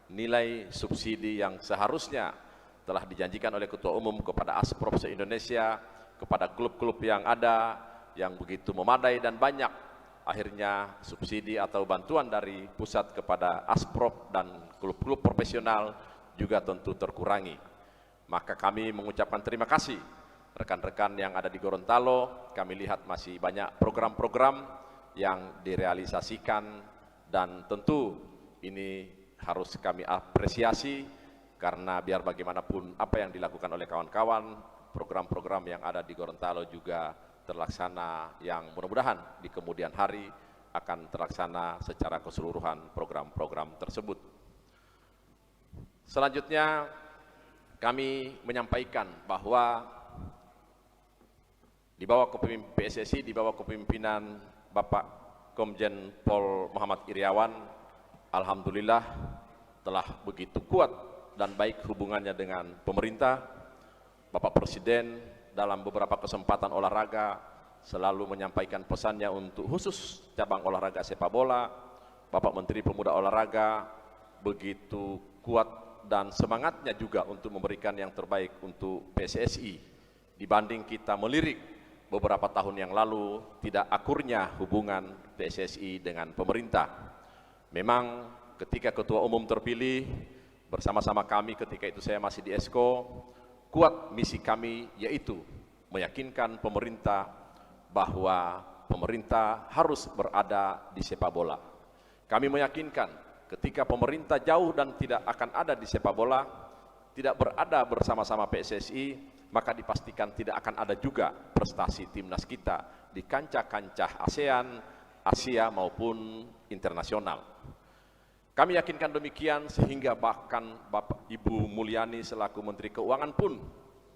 nilai subsidi yang seharusnya telah dijanjikan oleh Ketua Umum kepada Asprop se-Indonesia, kepada klub-klub yang ada yang begitu memadai dan banyak. Akhirnya subsidi atau bantuan dari pusat kepada Asprop dan klub-klub profesional juga tentu terkurangi. Maka kami mengucapkan terima kasih rekan-rekan yang ada di Gorontalo. Kami lihat masih banyak program-program yang direalisasikan dan tentu ini harus kami apresiasi karena biar bagaimanapun apa yang dilakukan oleh kawan-kawan, program-program yang ada di Gorontalo juga terlaksana, yang mudah-mudahan di kemudian hari akan terlaksana secara keseluruhan program-program tersebut. Selanjutnya kami menyampaikan bahwa di bawah kepemimpinan PSSI, di bawah kepemimpinan Bapak Komjen Pol Muhammad Iriawan, alhamdulillah telah begitu kuat dan baik hubungannya dengan pemerintah. Bapak Presiden dalam beberapa kesempatan olahraga selalu menyampaikan pesannya untuk khusus cabang olahraga sepak bola. Bapak Menteri Pemuda Olahraga begitu kuat dan semangatnya juga untuk memberikan yang terbaik untuk PSSI. Dibanding kita melirik beberapa tahun yang lalu tidak akurnya hubungan PSSI dengan pemerintah. Memang ketika Ketua Umum terpilih bersama-sama kami, ketika itu saya masih di Esko, kuat misi kami yaitu meyakinkan pemerintah bahwa pemerintah harus berada di sepak bola. Kami meyakinkan ketika pemerintah jauh dan tidak akan ada di sepak bola, tidak berada bersama-sama PSSI, maka dipastikan tidak akan ada juga prestasi timnas kita di kancah-kancah ASEAN, Asia maupun internasional. Kami yakinkan demikian sehingga bahkan Bapak Ibu Mulyani selaku Menteri Keuangan pun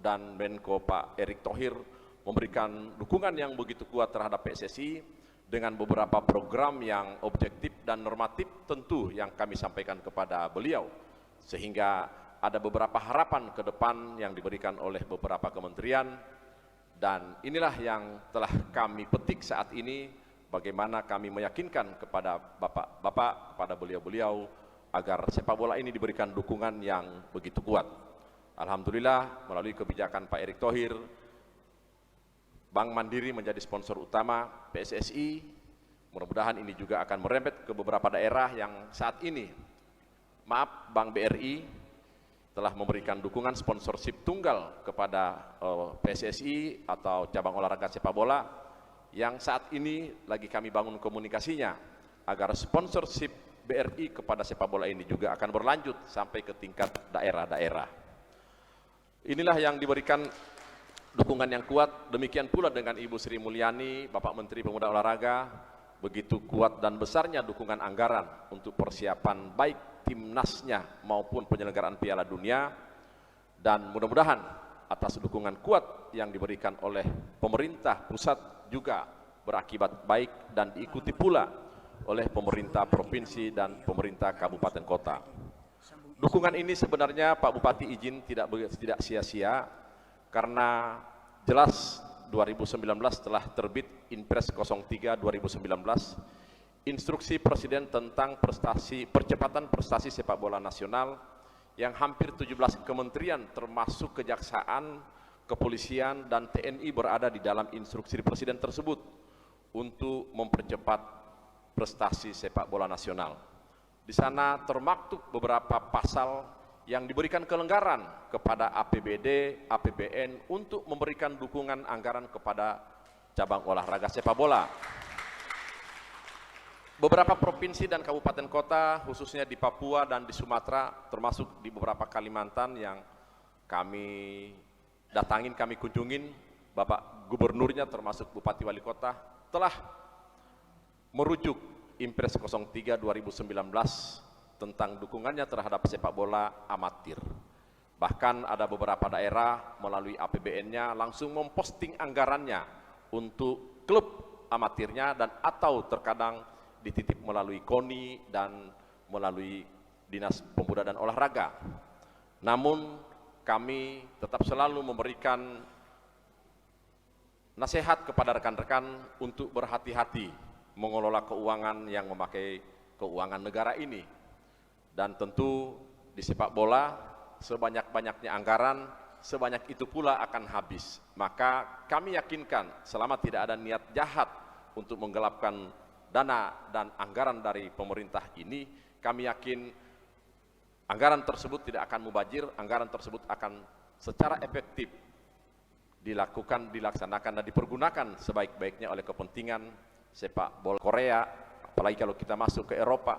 dan Menko Pak Erick Thohir memberikan dukungan yang begitu kuat terhadap PSSI dengan beberapa program yang objektif dan normatif tentu yang kami sampaikan kepada beliau, sehingga ada beberapa harapan ke depan yang diberikan oleh beberapa kementerian, dan inilah yang telah kami petik saat ini, bagaimana kami meyakinkan kepada bapak-bapak, kepada beliau-beliau agar sepak bola ini diberikan dukungan yang begitu kuat. Alhamdulillah melalui kebijakan Pak Erick Thohir, Bank Mandiri menjadi sponsor utama PSSI. Mudah-mudahan ini juga akan merembet ke beberapa daerah yang saat ini, Bank BRI telah memberikan dukungan sponsorship tunggal kepada PSSI atau cabang olahraga sepak bola, yang saat ini lagi kami bangun komunikasinya agar sponsorship BRI kepada sepak bola ini juga akan berlanjut sampai ke tingkat daerah-daerah. Inilah yang diberikan dukungan yang kuat. Demikian pula dengan Ibu Sri Mulyani, Bapak Menteri Pemuda Olahraga, begitu kuat dan besarnya dukungan anggaran untuk persiapan baik timnasnya maupun penyelenggaraan Piala Dunia, dan mudah-mudahan atas dukungan kuat yang diberikan oleh pemerintah pusat juga berakibat baik dan diikuti pula oleh pemerintah provinsi dan pemerintah kabupaten kota. Dukungan ini sebenarnya Pak Bupati izin tidak sia-sia, karena jelas 2019 telah terbit Inpres 03 2019, instruksi Presiden tentang percepatan prestasi sepak bola nasional, yang hampir 17 kementerian termasuk Kejaksaan, Kepolisian, dan TNI berada di dalam instruksi Presiden tersebut untuk mempercepat prestasi sepak bola nasional. Di sana termaktub beberapa pasal yang diberikan kelonggaran kepada APBD, APBN untuk memberikan dukungan anggaran kepada cabang olahraga sepak bola. Beberapa provinsi dan kabupaten kota, khususnya di Papua dan di Sumatera, termasuk di beberapa Kalimantan yang kami datangin, kami kunjungin, Bapak Gubernurnya termasuk Bupati Wali Kota telah merujuk Impres 03 2019 tentang dukungannya terhadap sepak bola amatir. Bahkan ada beberapa daerah melalui APBN-nya langsung memposting anggarannya untuk klub amatirnya, dan atau terkadang dititip melalui KONI dan melalui Dinas Pemuda dan Olahraga. Namun kami tetap selalu memberikan nasihat kepada rekan-rekan untuk berhati-hati mengelola keuangan yang memakai keuangan negara ini. Dan tentu di sepak bola sebanyak-banyaknya anggaran, sebanyak itu pula akan habis. Maka kami yakinkan selama tidak ada niat jahat untuk menggelapkan dana dan anggaran dari pemerintah ini, kami yakin anggaran tersebut tidak akan mubazir, anggaran tersebut akan secara efektif dilaksanakan dan dipergunakan sebaik-baiknya oleh kepentingan sepak bola Korea. Apalagi kalau kita masuk ke Eropa,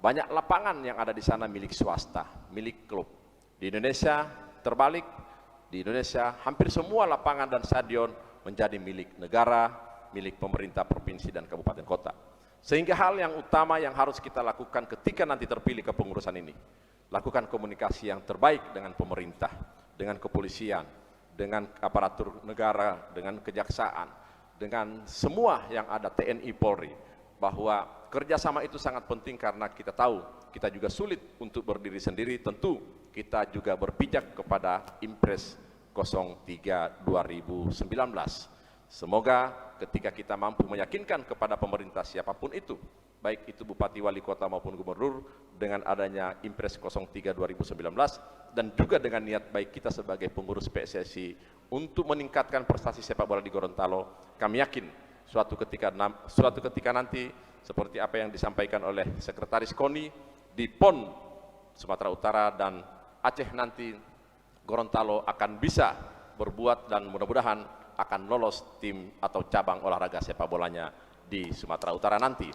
banyak lapangan yang ada di sana milik swasta, milik klub. Di Indonesia terbalik, di Indonesia hampir semua lapangan dan stadion menjadi milik negara, milik pemerintah provinsi dan kabupaten kota. Sehingga hal yang utama yang harus kita lakukan ketika nanti terpilih kepengurusan ini, lakukan komunikasi yang terbaik dengan pemerintah, dengan kepolisian, dengan aparatur negara, dengan kejaksaan, dengan semua yang ada, TNI, Polri, bahwa kerjasama itu sangat penting karena kita tahu kita juga sulit untuk berdiri sendiri. Tentu kita juga berpijak kepada Impres 03 2019. Semoga ketika kita mampu meyakinkan kepada pemerintah siapapun itu, baik itu Bupati, Wali Kota maupun Gubernur, dengan adanya Impres 03 2019 dan juga dengan niat baik kita sebagai pengurus PSSI untuk meningkatkan prestasi sepak bola di Gorontalo, kami yakin suatu ketika nanti seperti apa yang disampaikan oleh Sekretaris KONI di PON Sumatera Utara dan Aceh, nanti Gorontalo akan bisa berbuat dan mudah-mudahan akan lolos tim atau cabang olahraga sepak bolanya di Sumatera Utara nanti.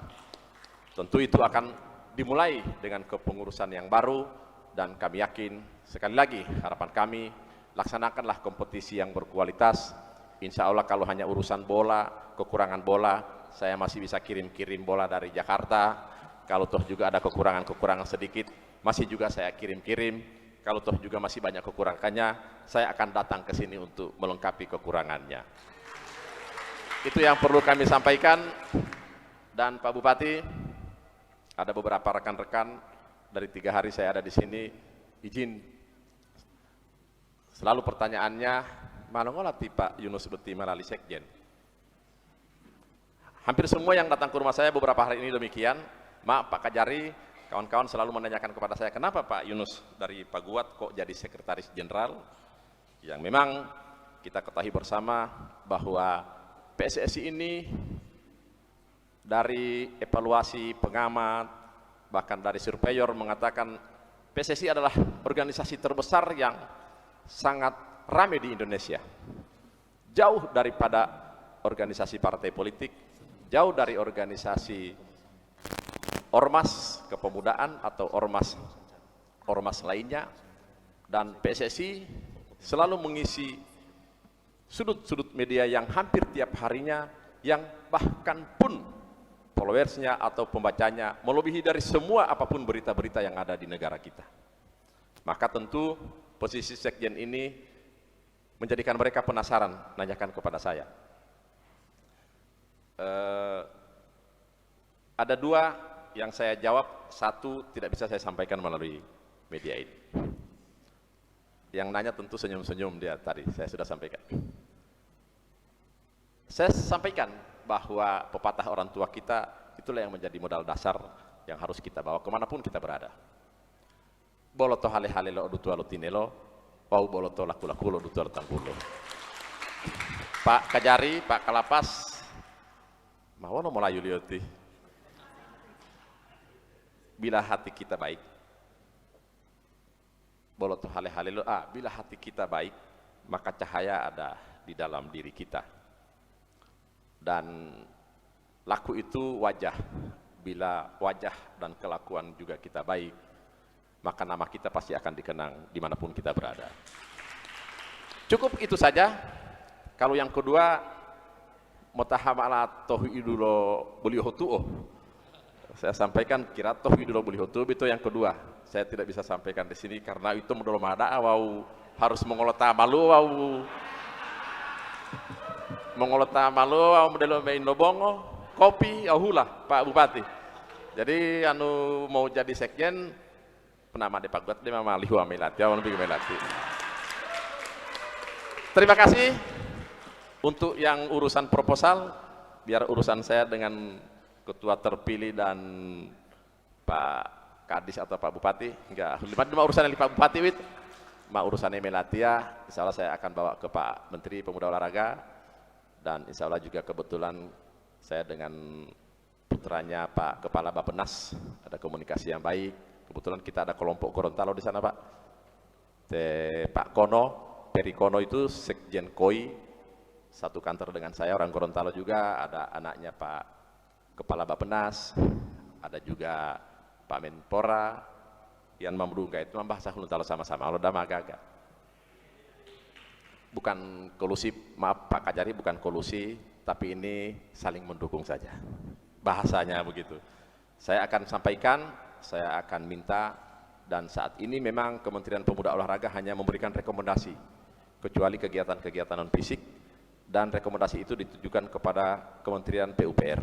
Tentu itu akan dimulai dengan kepengurusan yang baru, dan kami yakin, sekali lagi harapan kami, laksanakanlah kompetisi yang berkualitas. Insya Allah kalau hanya urusan bola, kekurangan bola, saya masih bisa kirim-kirim bola dari Jakarta. Kalau toh juga ada kekurangan-kekurangan sedikit, masih juga saya kirim-kirim. Kalau toh juga masih banyak kekurangannya, saya akan datang ke sini untuk melengkapi kekurangannya. Itu yang perlu kami sampaikan. Dan Pak Bupati, ada beberapa rekan-rekan dari 3 hari saya ada di sini, izin selalu pertanyaannya, mana ngolati Pak Yunus Beti Malali Sekjen? Hampir semua yang datang ke rumah saya beberapa hari ini demikian. Pak Kajari, kawan-kawan selalu menanyakan kepada saya, kenapa Pak Yunus dari Pak Guat kok jadi sekretaris jenderal? Yang memang kita ketahui bersama bahwa PSSI ini dari evaluasi pengamat, bahkan dari surveyor mengatakan PSSI adalah organisasi terbesar yang sangat ramai di Indonesia. Jauh daripada organisasi partai politik, jauh dari organisasi ormas kepemudaan atau ormas lainnya, dan PSSI selalu mengisi sudut-sudut media yang hampir tiap harinya, yang bahkan pun followersnya atau pembacanya melebihi dari semua apapun berita-berita yang ada di negara kita. Maka tentu posisi sekjen ini menjadikan mereka penasaran, nanyakan kepada saya. Ada 2 yang saya jawab, 1 tidak bisa saya sampaikan melalui media ini. Yang nanya tentu senyum-senyum dia tadi, saya sudah sampaikan. Saya sampaikan bahwa pepatah orang tua kita itulah yang menjadi modal dasar yang harus kita bawa kemanapun kita berada. Boloto hale-hale lo odutu alutinelo, wau boloto laku-laku lo odutu alutangkulo. Pak Kajari, Pak Kalapas, mawono Melayu lioti. Bila hati kita baik, boloto hale-hale lo, bila hati kita baik, maka cahaya ada di dalam diri kita. Dan laku itu wajah. Bila wajah dan kelakuan juga kita baik, maka nama kita pasti akan dikenang dimanapun kita berada. Cukup itu saja. Kalau yang kedua, mutahamala tauhidulo belihotu'o, saya sampaikan kira tauhidulo belihotu itu yang kedua. Saya tidak bisa sampaikan di sini karena itu menurut mada wau harus mengolota malu wau mengolota malu wau modelo main lobongo kopi hula Pak Bupati. Jadi anu mau jadi sekjen penama de Pak Guat de mama lihu amelati awan lebih melati. Terima kasih untuk yang urusan proposal, biar urusan saya dengan ketua terpilih dan Pak Kadis atau Pak Bupati enggak lima urusan dari Pak Bupati wit urusannya melatia, insya Allah saya akan bawa ke Pak Menteri Pemuda Olahraga, dan insya Allah juga kebetulan saya dengan putranya Pak Kepala Bappenas ada komunikasi yang baik. Kebetulan kita ada kelompok Gorontalo di sana Pak. Pak Kono, Peri Kono itu Sekjen KOI, satu kantor dengan saya, orang Gorontalo juga. Ada anaknya Pak Kepala Bappenas, ada juga Pak Menpora, Yan Mamdungga, itu membahas Gorontalo sama-sama. Kalau udah magaga, bukan kolusi, maaf Pak Kajari, bukan kolusi, tapi ini saling mendukung saja. Bahasanya begitu. Saya akan sampaikan, saya akan minta, dan saat ini memang Kementerian Pemuda Olahraga hanya memberikan rekomendasi, kecuali kegiatan-kegiatan non fisik, dan rekomendasi itu ditujukan kepada Kementerian PUPR.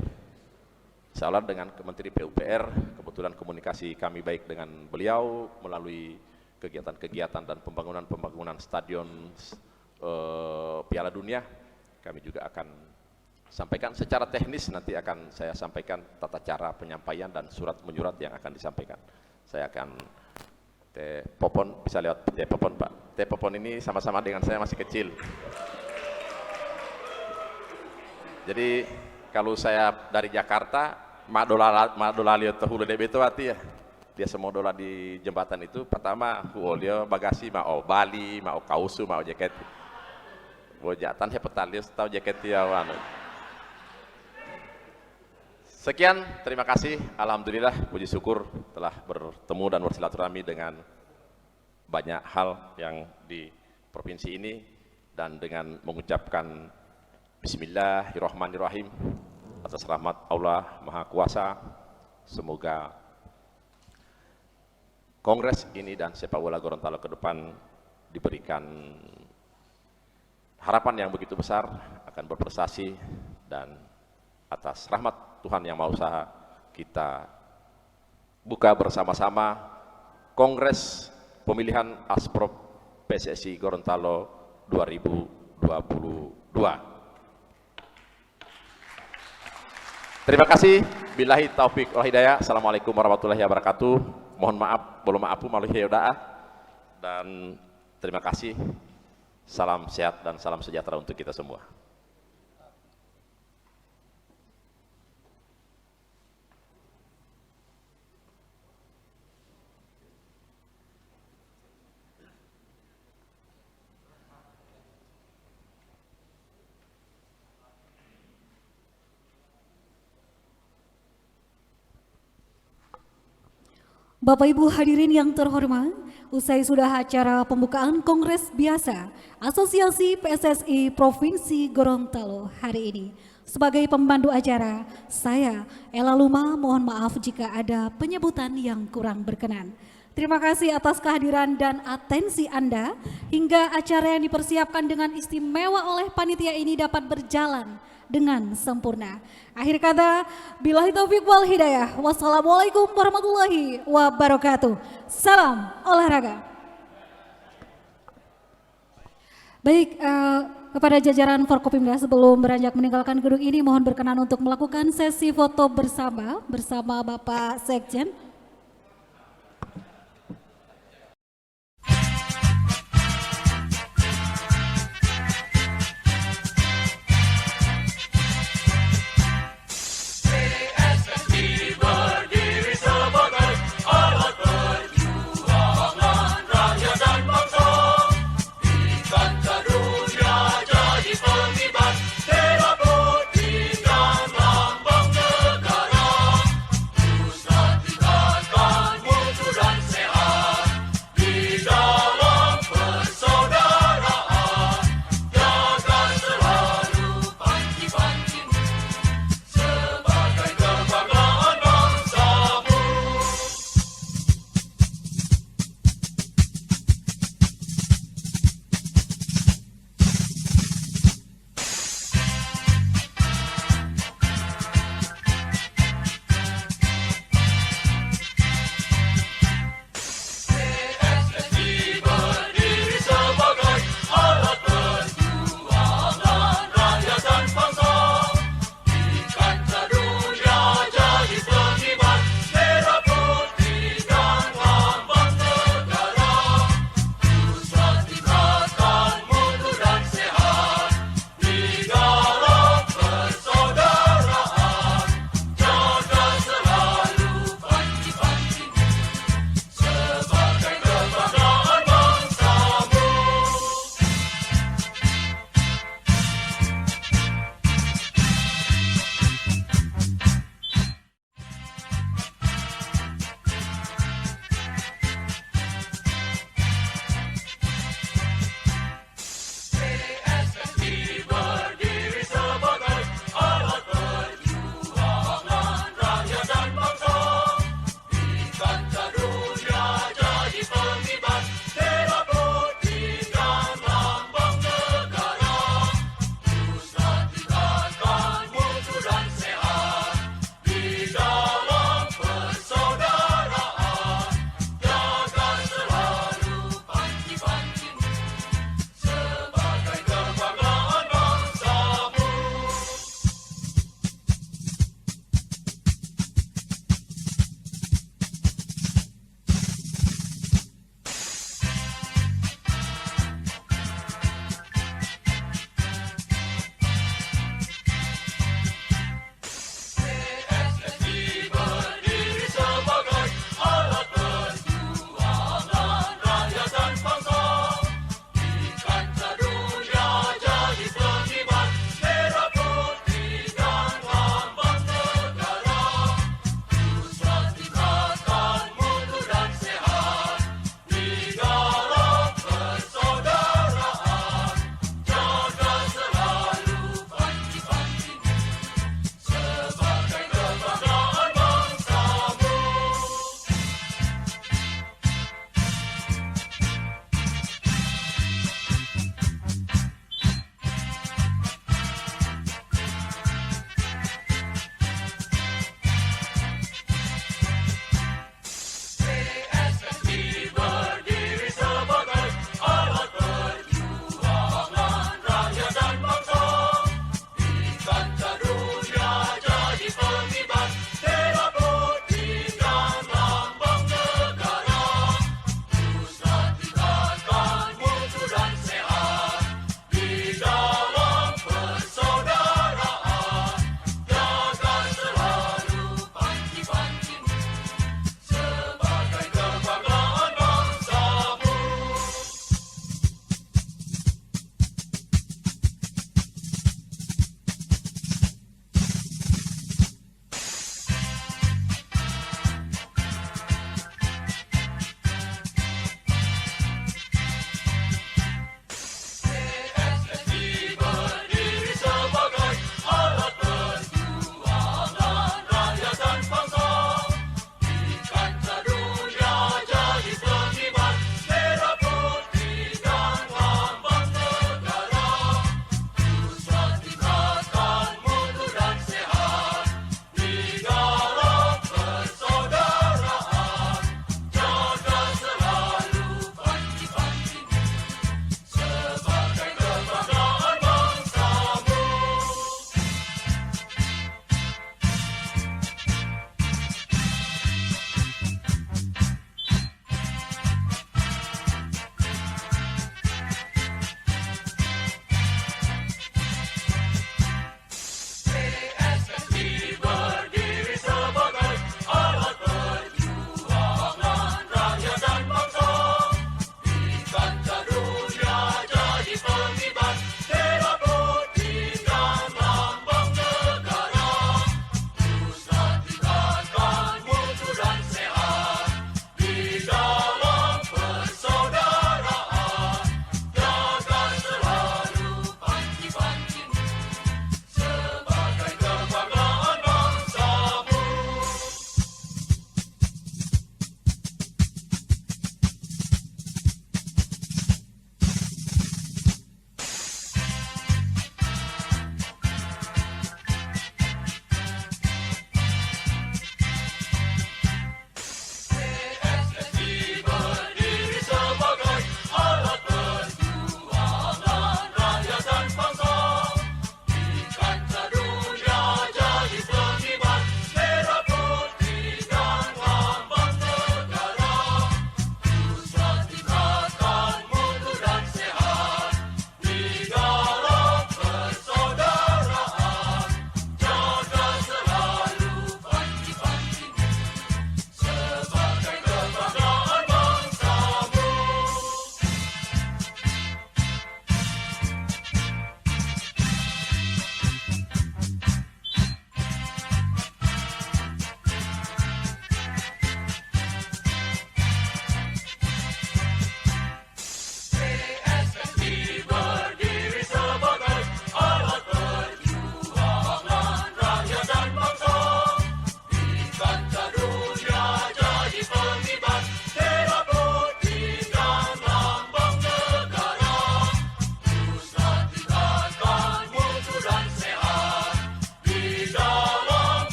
Insya Allah dengan Kementerian PUPR, kebetulan komunikasi kami baik dengan beliau melalui kegiatan-kegiatan dan pembangunan stadion Piala Dunia. Kami juga akan sampaikan secara teknis, nanti akan saya sampaikan tata cara penyampaian dan surat menyurat yang akan disampaikan. Saya akan Teh Popon, bisa lewat Teh Popon Pak. Teh Popon ini sama-sama dengan saya masih kecil. Jadi kalau saya dari Jakarta, mak dola lihat tahulu debe itu hati ya. Dia semua dola di jembatan itu. Pertama, dia bagasi mau Bali, mau kausu, mau jaket. Bojatan hepatalius tahu jaket dia wan. Sekian, terima kasih. Alhamdulillah, puji syukur telah bertemu dan bersilaturahmi dengan banyak hal yang di provinsi ini, dan dengan mengucapkan Bismillahirrahmanirrahim atas rahmat Allah Maha Kuasa, semoga kongres ini dan sepak bola Gorontalo ke depan diberikan harapan yang begitu besar akan berprestasi, dan atas rahmat Tuhan Yang Maha Esa, kita buka bersama-sama Kongres Pemilihan Asprop PSSI Gorontalo 2022. Terima kasih. Billahi taufik wal hidayah. Assalamualaikum warahmatullahi wabarakatuh. Mohon maaf, belum maafu malu hidayah. Dan terima kasih. Salam sehat dan salam sejahtera untuk kita semua. Bapak Ibu hadirin yang terhormat, usai sudah acara pembukaan Kongres Biasa Asosiasi PSSI Provinsi Gorontalo hari ini. Sebagai pemandu acara, saya Ella Luma mohon maaf jika ada penyebutan yang kurang berkenan. Terima kasih atas kehadiran dan atensi Anda hingga acara yang dipersiapkan dengan istimewa oleh panitia ini dapat berjalan dengan sempurna. Akhir kata, billahi taufik wal hidayah. Wassalamualaikum warahmatullahi wabarakatuh. Salam olahraga. Baik, kepada jajaran Forkopimda sebelum beranjak meninggalkan gedung ini mohon berkenan untuk melakukan sesi foto bersama Bapak Sekjen.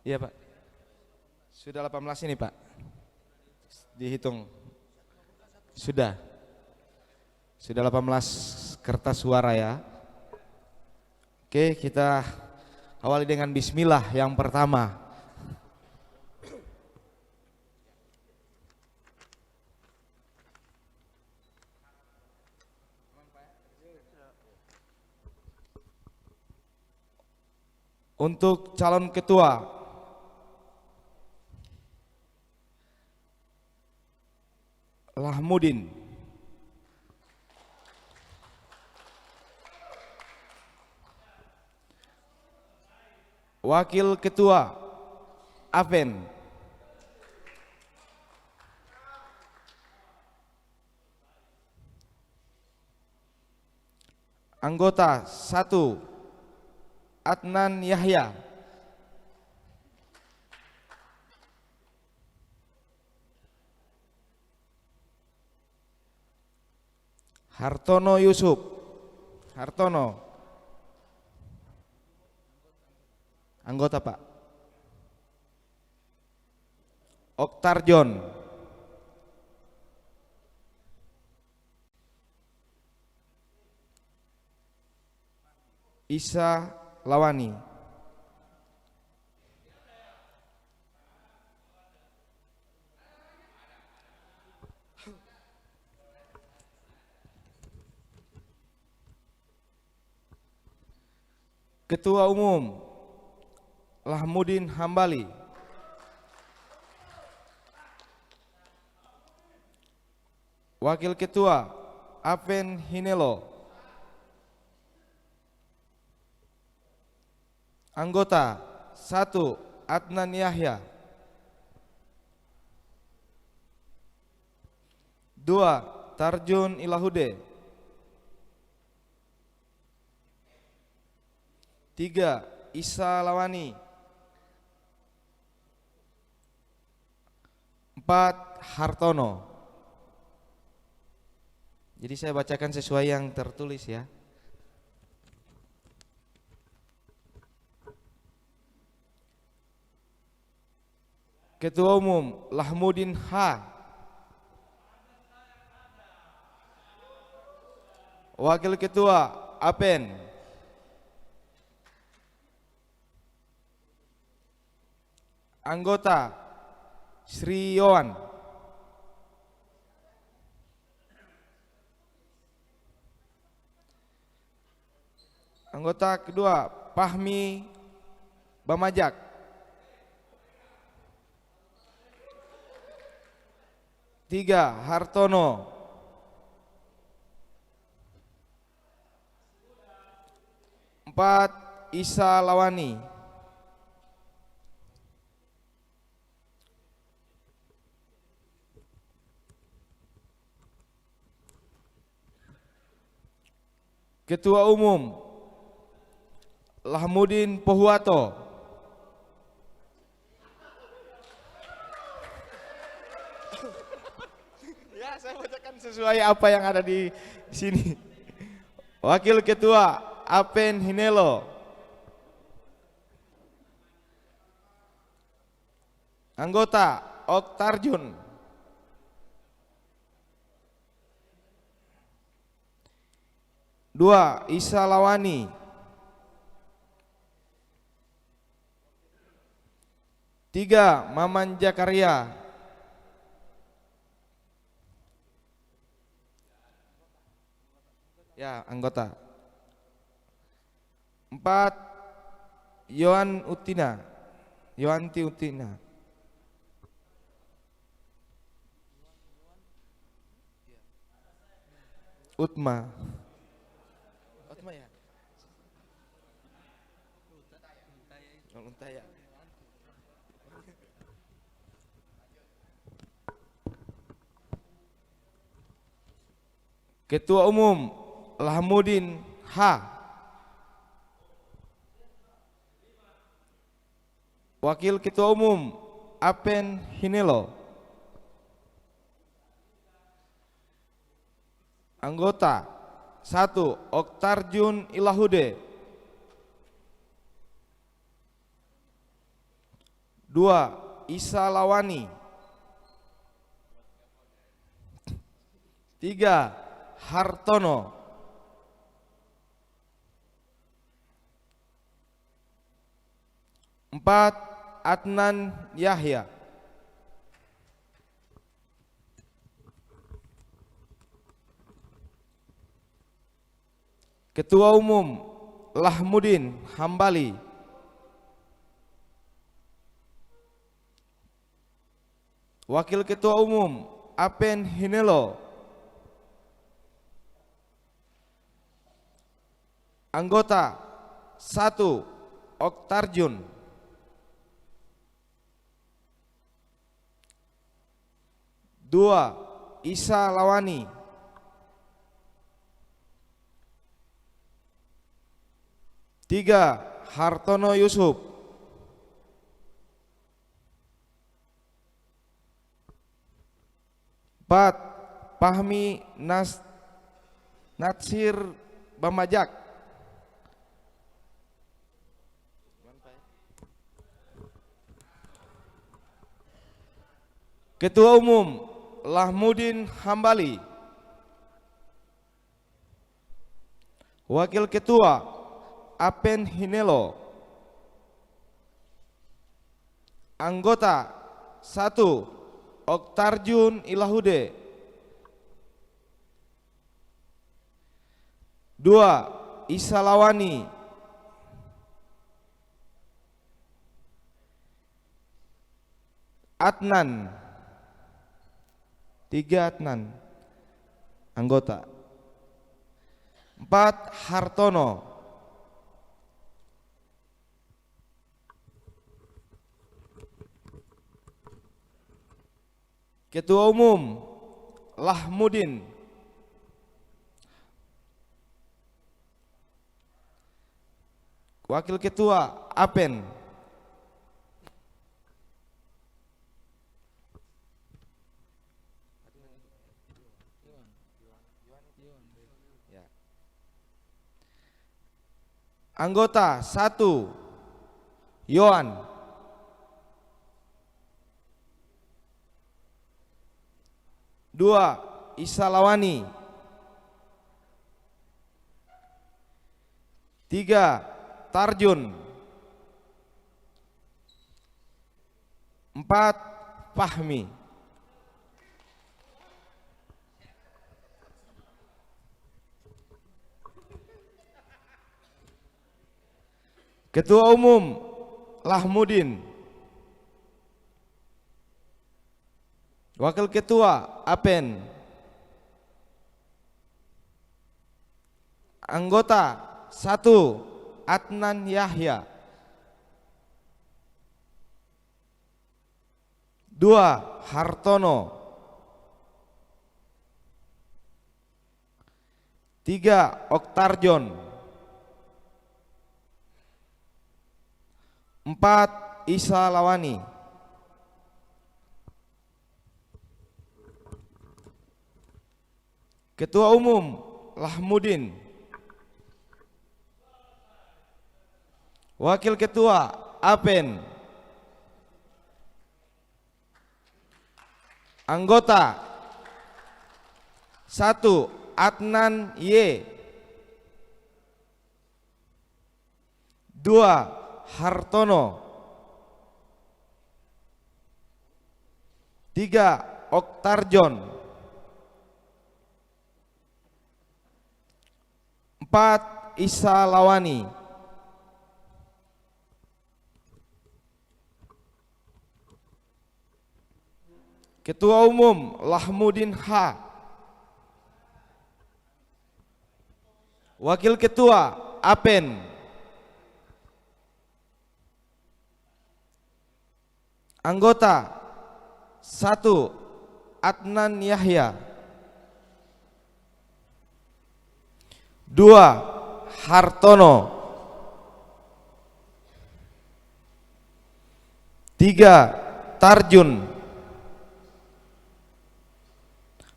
Iya Pak. Sudah 18 ini Pak. Dihitung. Sudah. Sudah 18 kertas suara ya. Oke, kita awali dengan bismillah yang pertama. Untuk calon ketua Lahmudin. Wakil ketua Aven. Anggota 1 Adnan Yahya. Hartono Yusuf. Hartono. Anggota Pak. Oktarjon. Isa Lawani. Ketua Umum Lahmudin Hambali. Wakil Ketua Aven Hinelo. Anggota 1 Adnan Yahya. 2 Tarjun Ilahude. 3 Isa Lawani. 4 Hartono. Jadi saya bacakan sesuai yang tertulis ya. Ketua Umum Lahmudin H. Wakil Ketua Apen. Anggota Sri Yowan. Anggota kedua Fahmi Bamajak. 3 Hartono. 4 Isa Lawani. 5 Ketua Umum Lahmudin Pohuwato. Ya, saya bacakan sesuai apa yang ada di sini. Wakil Ketua Apen Hinelo. Anggota Oktarjun. 2 Isa Lawani. 3 Maman Jakaria. 4 anggota. 4 Yohan Utina. Yohanti Utina. Utma. Utma ya. Untaya. Ketua Umum Lahmudin H. Wakil Ketua Umum Apen Hinelo. Anggota 1 Oktarjun Ilahude. 2. Isa Lawani. 3. Hartono. 4. Adnan Yahya. Ketua Umum Lahmudin Hambali. Wakil Ketua Umum Apen Hinelo. Anggota 1. Oktarjun. 2. Isa Lawani. 3. Hartono Yusuf. 4. Fahmi Natsir Bamajak. Ketua Umum Lahmudin Hambali. Wakil Ketua Apen Hinelo. Anggota 1. Oktarjun Ilahude. 2. Isa Lawani. 3. Adnan. Anggota. 4. Hartono. Ketua Umum Lahmudin. Wakil Ketua Apen. Anggota 1. Yohan. 2. Isa Lawani. 3. Tarjun. 4. Fahmi. Ketua Umum Lahmudin. Wakil Ketua Apen. Anggota 1. Adnan Yahya. 2. Hartono. 3. Oktarjon. 4. Isa Lawani. Ketua Umum Lahmudin. Wakil Ketua Apen. Anggota 1. Adnan Y. 2. Hartono. 3. Oktarjon. 4. Isa Lawani. Ketua Umum Lahmudin H. Wakil Ketua Apen. Anggota 1. Adnan Yahya. 2. Hartono. 3. Tarjun.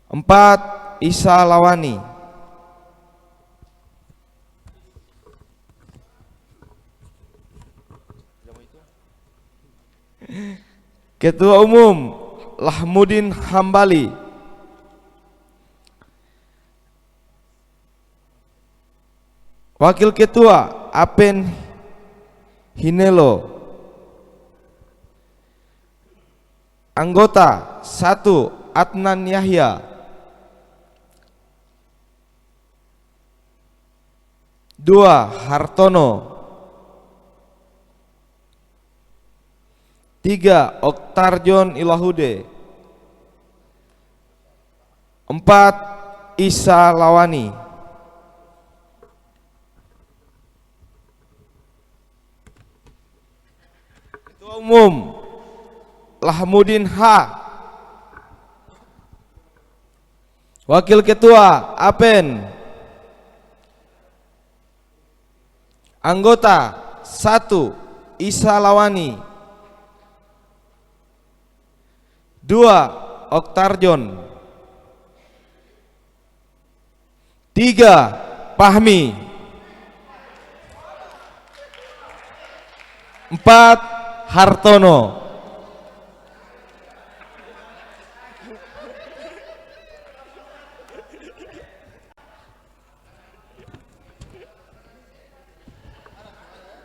4. Isa Lawani. Ketua Umum Lahmudin Hambali. Wakil Ketua Apen Hinelo. Anggota 1 Adnan Yahya. 2 Hartono. 3 Oktarjon Ilahude. 4 Isa Lawani. Ketua Umum Lahmudin H. Wakil Ketua Apen. Anggota 1 Isa Lawani. 2 Oktarjon. 3 Pahmi. 4 Hartono.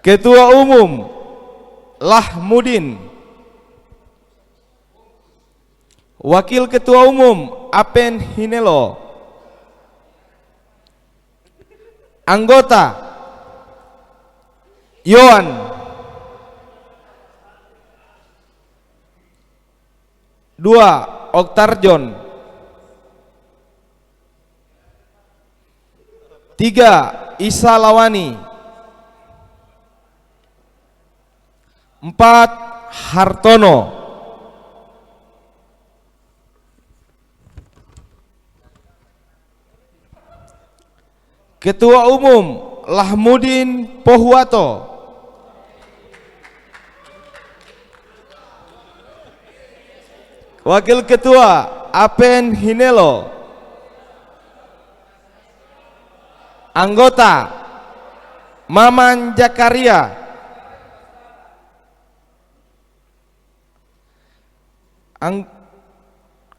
Ketua Umum Lahmudin. Wakil Ketua Umum Apen Hinelo. Anggota Yohan. 2 Oktarjon. 3 Isa Lawani. 4 Hartono. Ketua Umum Lahmudin Pohuwato. Wakil Ketua Apen Hinelo. Anggota Maman Jakaria.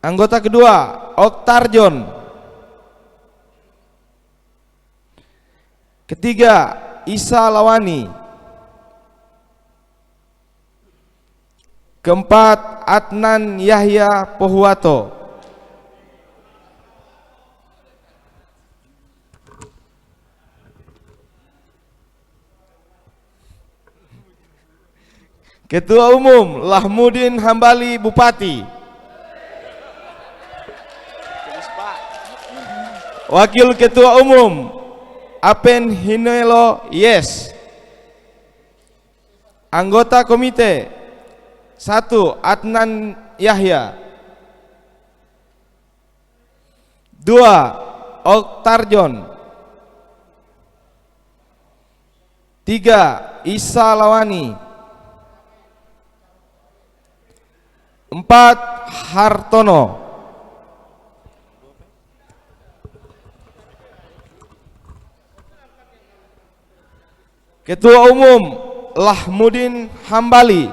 Anggota kedua Oktarjon. Ketiga Isa Lawani. Keempat Adnan Yahya Pohuwato. Ketua Umum Lahmudin Hambali Bupati. Wakil Ketua Umum Apen Hinelo Yes. Anggota Komite 1 Adnan Yahya. 2 Oktarjon. 3 Isa Lawani. 4 Hartono. Ketua Umum Lahmudin Hambali.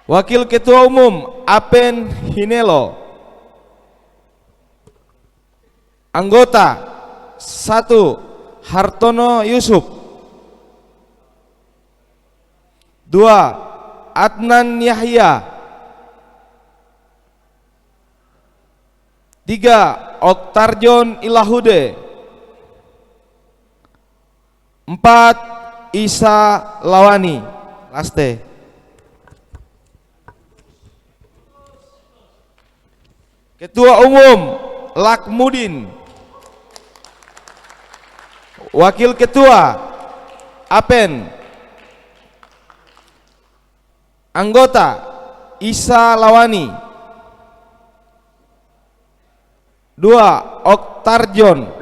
Wakil Ketua Umum Apen Hinelo. Anggota 1 Hartono Yusuf. 2 Adnan Yahya. 3 Oktarjon Ilahude. 4 Isa Lawani. Laste. Ketua Umum Lahmudin. Wakil Ketua Apen. Anggota Isa Lawani. 2 Oktarjon.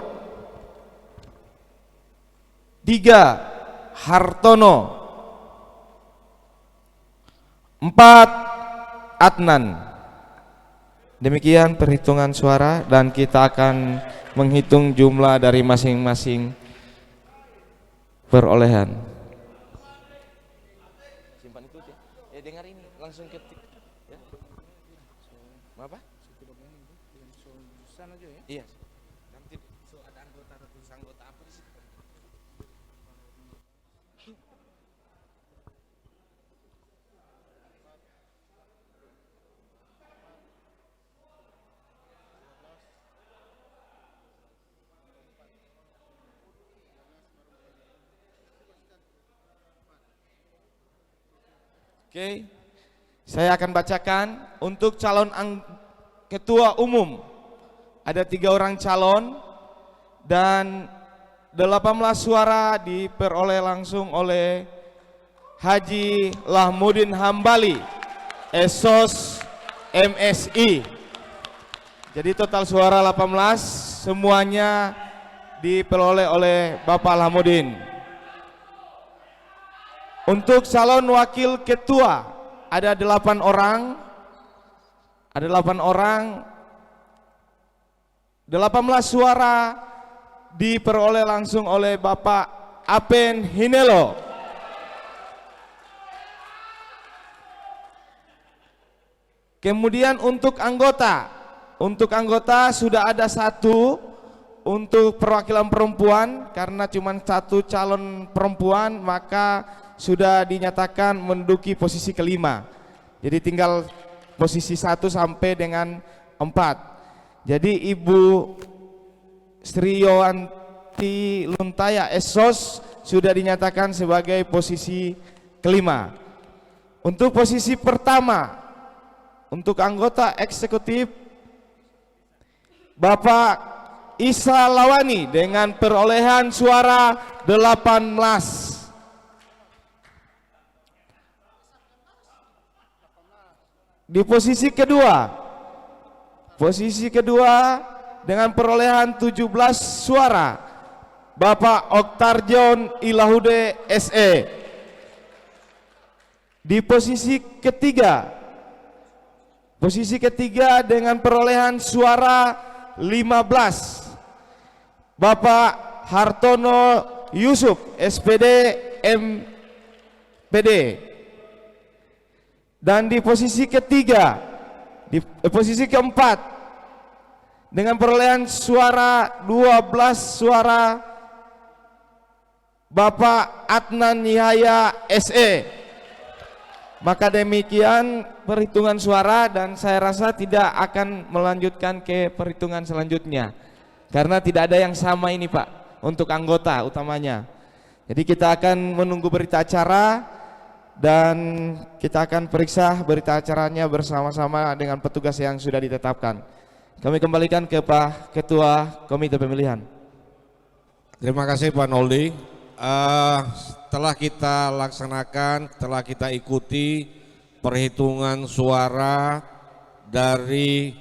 3 Hartono. 4 Adnan. Demikian perhitungan suara dan kita akan menghitung jumlah dari masing-masing perolehan. Simpan itu, Oke. Saya akan bacakan untuk calon ketua umum. Ada 3 orang calon dan 18 suara diperoleh langsung oleh Haji Lahmudin Hambali, Esos MSI. Jadi total suara 18, semuanya diperoleh oleh Bapak Lahmudin. Untuk calon wakil ketua ada 8 orang. Ada 8 orang. 18 suara diperoleh langsung oleh Bapak Apen Hinelo. Kemudian untuk anggota sudah ada 1 untuk perwakilan perempuan, karena cuma 1 calon perempuan maka sudah dinyatakan menduduki posisi kelima. Jadi tinggal posisi 1 sampai dengan 4. Jadi Ibu Sri Yowanti Luntaya Esos sudah dinyatakan sebagai posisi kelima. Untuk posisi pertama, untuk anggota eksekutif Bapak Isa Lawani dengan perolehan suara 18. Di posisi kedua dengan perolehan 17 suara Bapak Oktarjon Ilahude SE. Di posisi ketiga dengan perolehan suara 15 Bapak Hartono Yusuf SPD MPD. Dan di posisi keempat dengan perolehan suara 12 suara Bapak Adnan Yahya SE. Maka demikian perhitungan suara, dan saya rasa tidak akan melanjutkan ke perhitungan selanjutnya karena tidak ada yang sama ini Pak untuk anggota utamanya. Jadi kita akan menunggu berita acara dan kita akan periksa berita acaranya bersama-sama dengan petugas yang sudah ditetapkan. Kami kembalikan ke Pak Ketua Komite Pemilihan. Terima kasih Pak Noldi. Setelah kita laksanakan, telah kita ikuti perhitungan suara dari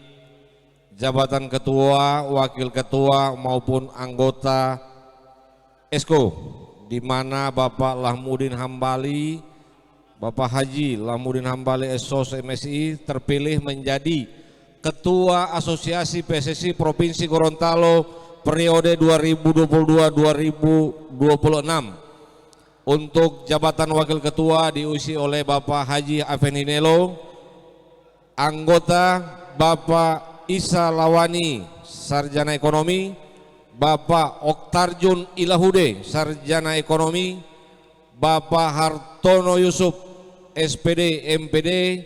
jabatan ketua, wakil ketua maupun anggota ESKO, di mana Bapak Lahmudin Hambali, Bapak Haji Lahmudin Hambali Esos MSI terpilih menjadi Ketua Asosiasi PSSI Provinsi Gorontalo periode 2022-2026. Untuk jabatan wakil ketua diisi oleh Bapak Haji Apen Hinelo, anggota Bapak Isa Lawani, Sarjana Ekonomi, Bapak Oktarjon Ilahude, Sarjana Ekonomi, Bapak Hartono Yusuf, SPD MPD,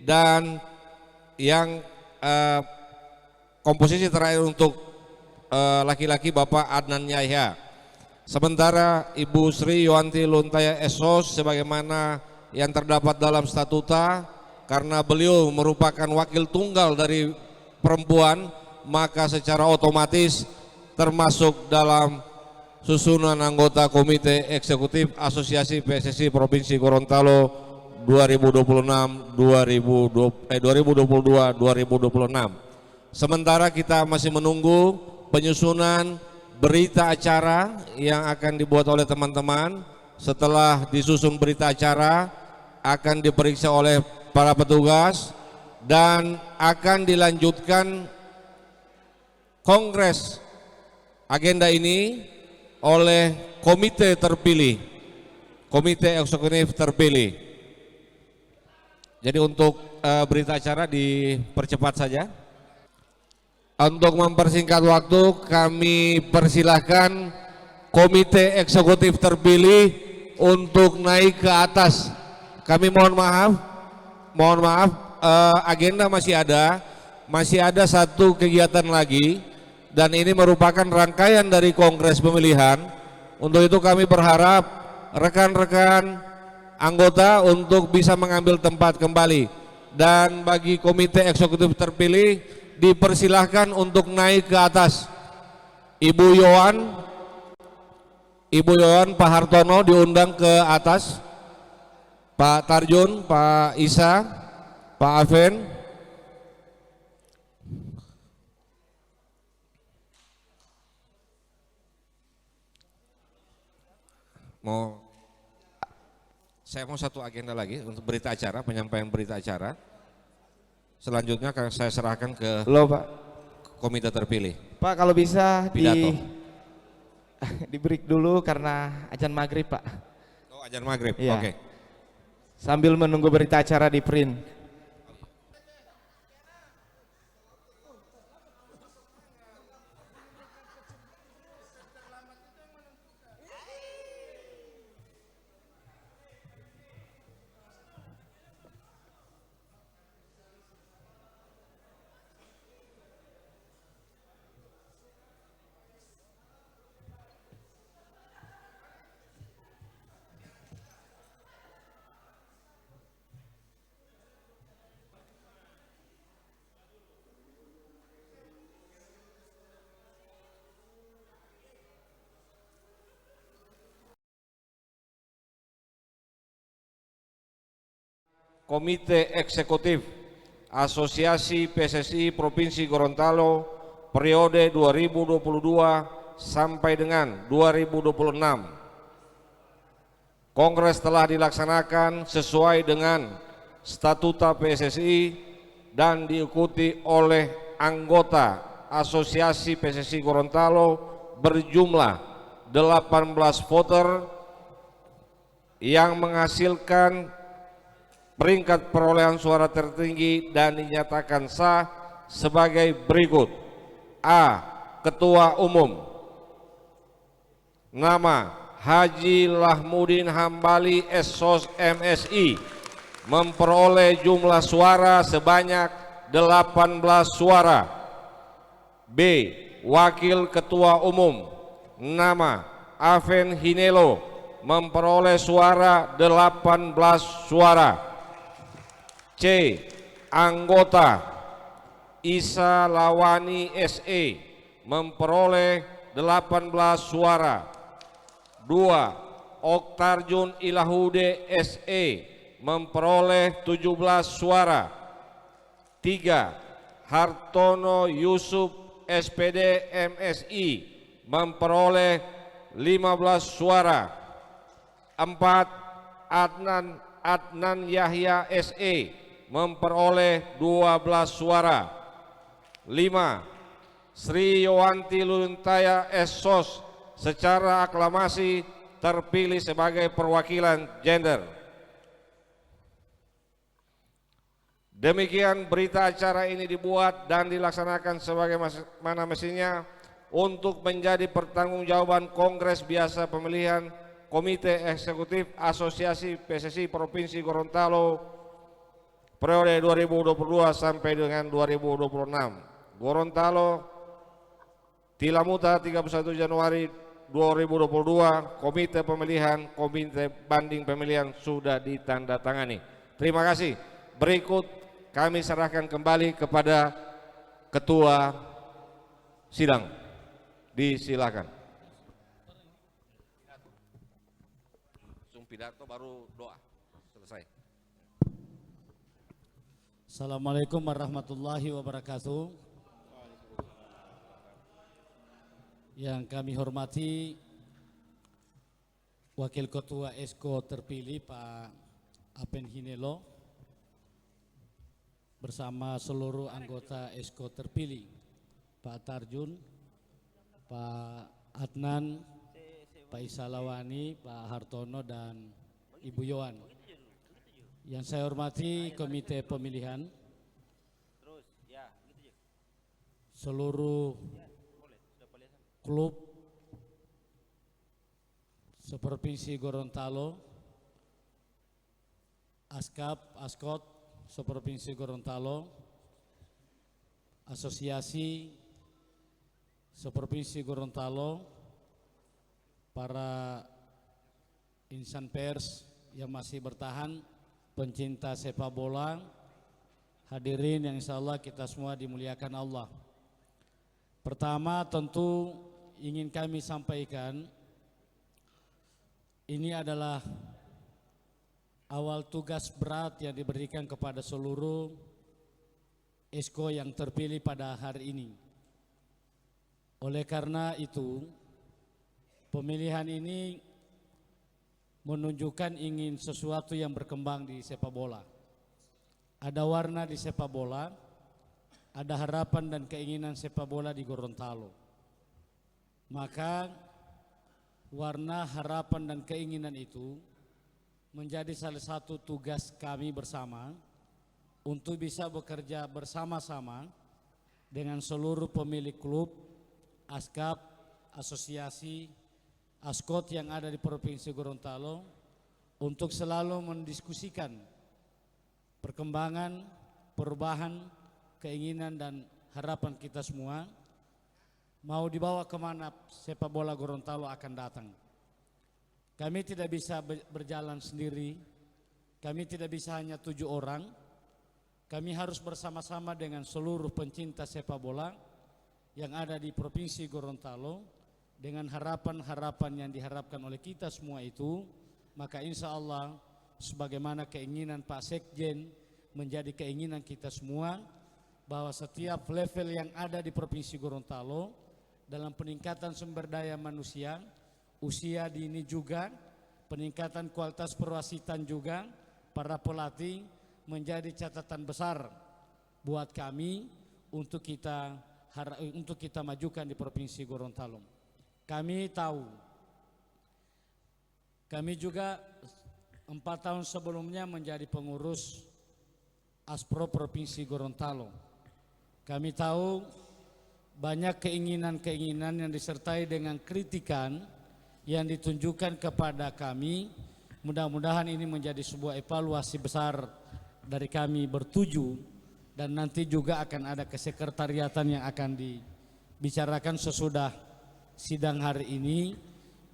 dan yang komposisi terakhir untuk laki-laki Bapak Adnan Yahya. Sementara Ibu Sri Yowanti Luntaya Esos sebagaimana yang terdapat dalam statuta, karena beliau merupakan wakil tunggal dari perempuan, maka secara otomatis termasuk dalam susunan anggota Komite Eksekutif Asosiasi PSSI Provinsi Gorontalo 2022-2026. Sementara kita masih menunggu penyusunan berita acara yang akan dibuat oleh teman-teman. Setelah disusun berita acara akan diperiksa oleh para petugas dan akan dilanjutkan kongres agenda ini oleh komite terpilih, komite eksekutif terpilih. Jadi untuk berita acara dipercepat saja. Untuk mempersingkat waktu, kami persilahkan komite eksekutif terpilih untuk naik ke atas. Kami mohon maaf, agenda masih ada satu kegiatan lagi, dan ini merupakan rangkaian dari kongres pemilihan. Untuk itu kami berharap rekan-rekan anggota untuk bisa mengambil tempat kembali. Dan bagi komite eksekutif terpilih dipersilahkan untuk naik ke atas. Ibu Yohan, Pak Hartono diundang ke atas. Pak Tarjun, Pak Isa, Pak Aven. Saya mau satu agenda lagi untuk berita acara, penyampaian berita acara. Selanjutnya akan saya serahkan ke Pak. komite terpilih. Pak, kalau bisa Pidato. di break dulu karena azan maghrib, Pak. Oh, azan maghrib. Iya. Oke. Sambil menunggu berita acara di print. Komite Eksekutif Asosiasi PSSI Provinsi Gorontalo periode 2022 sampai dengan 2026. Kongres telah dilaksanakan sesuai dengan statuta PSSI dan diikuti oleh anggota Asosiasi PSSI Gorontalo berjumlah 18 voter yang menghasilkan peringkat perolehan suara tertinggi dan dinyatakan sah sebagai berikut. A. Ketua Umum. Nama Haji Lahmudin Hambali SOS MSI memperoleh jumlah suara sebanyak 18 suara. B. Wakil Ketua Umum. Nama Aven Hinelo memperoleh suara 18 suara. C. Anggota Isa Lawani SE memperoleh 18 suara. 2. Oktarjun Ilahude SE memperoleh 17 suara. 3. Hartono Yusuf SPD MSI memperoleh 15 suara. 4. Adnan Yahya SE memperoleh 12 suara. 5. Sri Yowanti Luntaya SOS secara aklamasi terpilih sebagai perwakilan gender. Demikian berita acara ini dibuat dan dilaksanakan sebagaimana mestinya untuk menjadi pertanggungjawaban Kongres Biasa Pemilihan Komite Eksekutif Asosiasi PSSI Provinsi Gorontalo periode 2022 sampai dengan 2026. Gorontalo, Tilamuta 31 Januari 2022, Komite Banding Pemilihan sudah ditandatangani. Terima kasih. Berikut kami serahkan kembali kepada Ketua Sidang. Disilakan. Pidato baru doa. Selesai. Assalamualaikum warahmatullahi wabarakatuh. Yang kami hormati Wakil Ketua Esko terpilih Pak Aven Hinelo bersama seluruh anggota Esko terpilih, Pak Tarjun, Pak Adnan, Pak Isa Lawani, Pak Hartono, dan Ibu Yohan. Yang saya hormati Komite Pemilihan, seluruh klub seprovinsi Gorontalo, Askot seprovinsi Gorontalo, asosiasi seprovinsi Gorontalo, para insan pers yang masih bertahan, pencinta sepak bola, hadirin yang insya Allah kita semua dimuliakan Allah. Pertama tentu ingin kami sampaikan, ini adalah awal tugas berat yang diberikan kepada seluruh esko yang terpilih pada hari ini. Oleh karena itu, pemilihan ini menunjukkan ingin sesuatu yang berkembang di sepak bola. Ada warna di sepak bola, ada harapan dan keinginan sepak bola di Gorontalo. Maka warna, harapan dan keinginan itu menjadi salah satu tugas kami bersama untuk bisa bekerja bersama-sama dengan seluruh pemilik klub, askap, asosiasi, askot yang ada di Provinsi Gorontalo untuk selalu mendiskusikan perkembangan, perubahan, keinginan dan harapan kita semua mau dibawa kemana sepak bola Gorontalo akan datang. Kami tidak bisa berjalan sendiri, kami tidak bisa hanya 7 orang, kami harus bersama-sama dengan seluruh pencinta sepak bola yang ada di Provinsi Gorontalo. Dengan harapan-harapan yang diharapkan oleh kita semua itu, maka insya Allah sebagaimana keinginan Pak Sekjen menjadi keinginan kita semua, bahwa setiap level yang ada di Provinsi Gorontalo dalam peningkatan sumber daya manusia, usia dini juga, peningkatan kualitas perwasitan juga, para pelatih menjadi catatan besar buat kami untuk kita majukan di Provinsi Gorontalo. Kami tahu, kami juga 4 tahun sebelumnya menjadi pengurus Aspro Provinsi Gorontalo. Kami tahu banyak keinginan-keinginan yang disertai dengan kritikan yang ditunjukkan kepada kami. Mudah-mudahan ini menjadi sebuah evaluasi besar dari kami bertuju, dan nanti juga akan ada kesekretariatan yang akan dibicarakan sesudah sidang hari ini,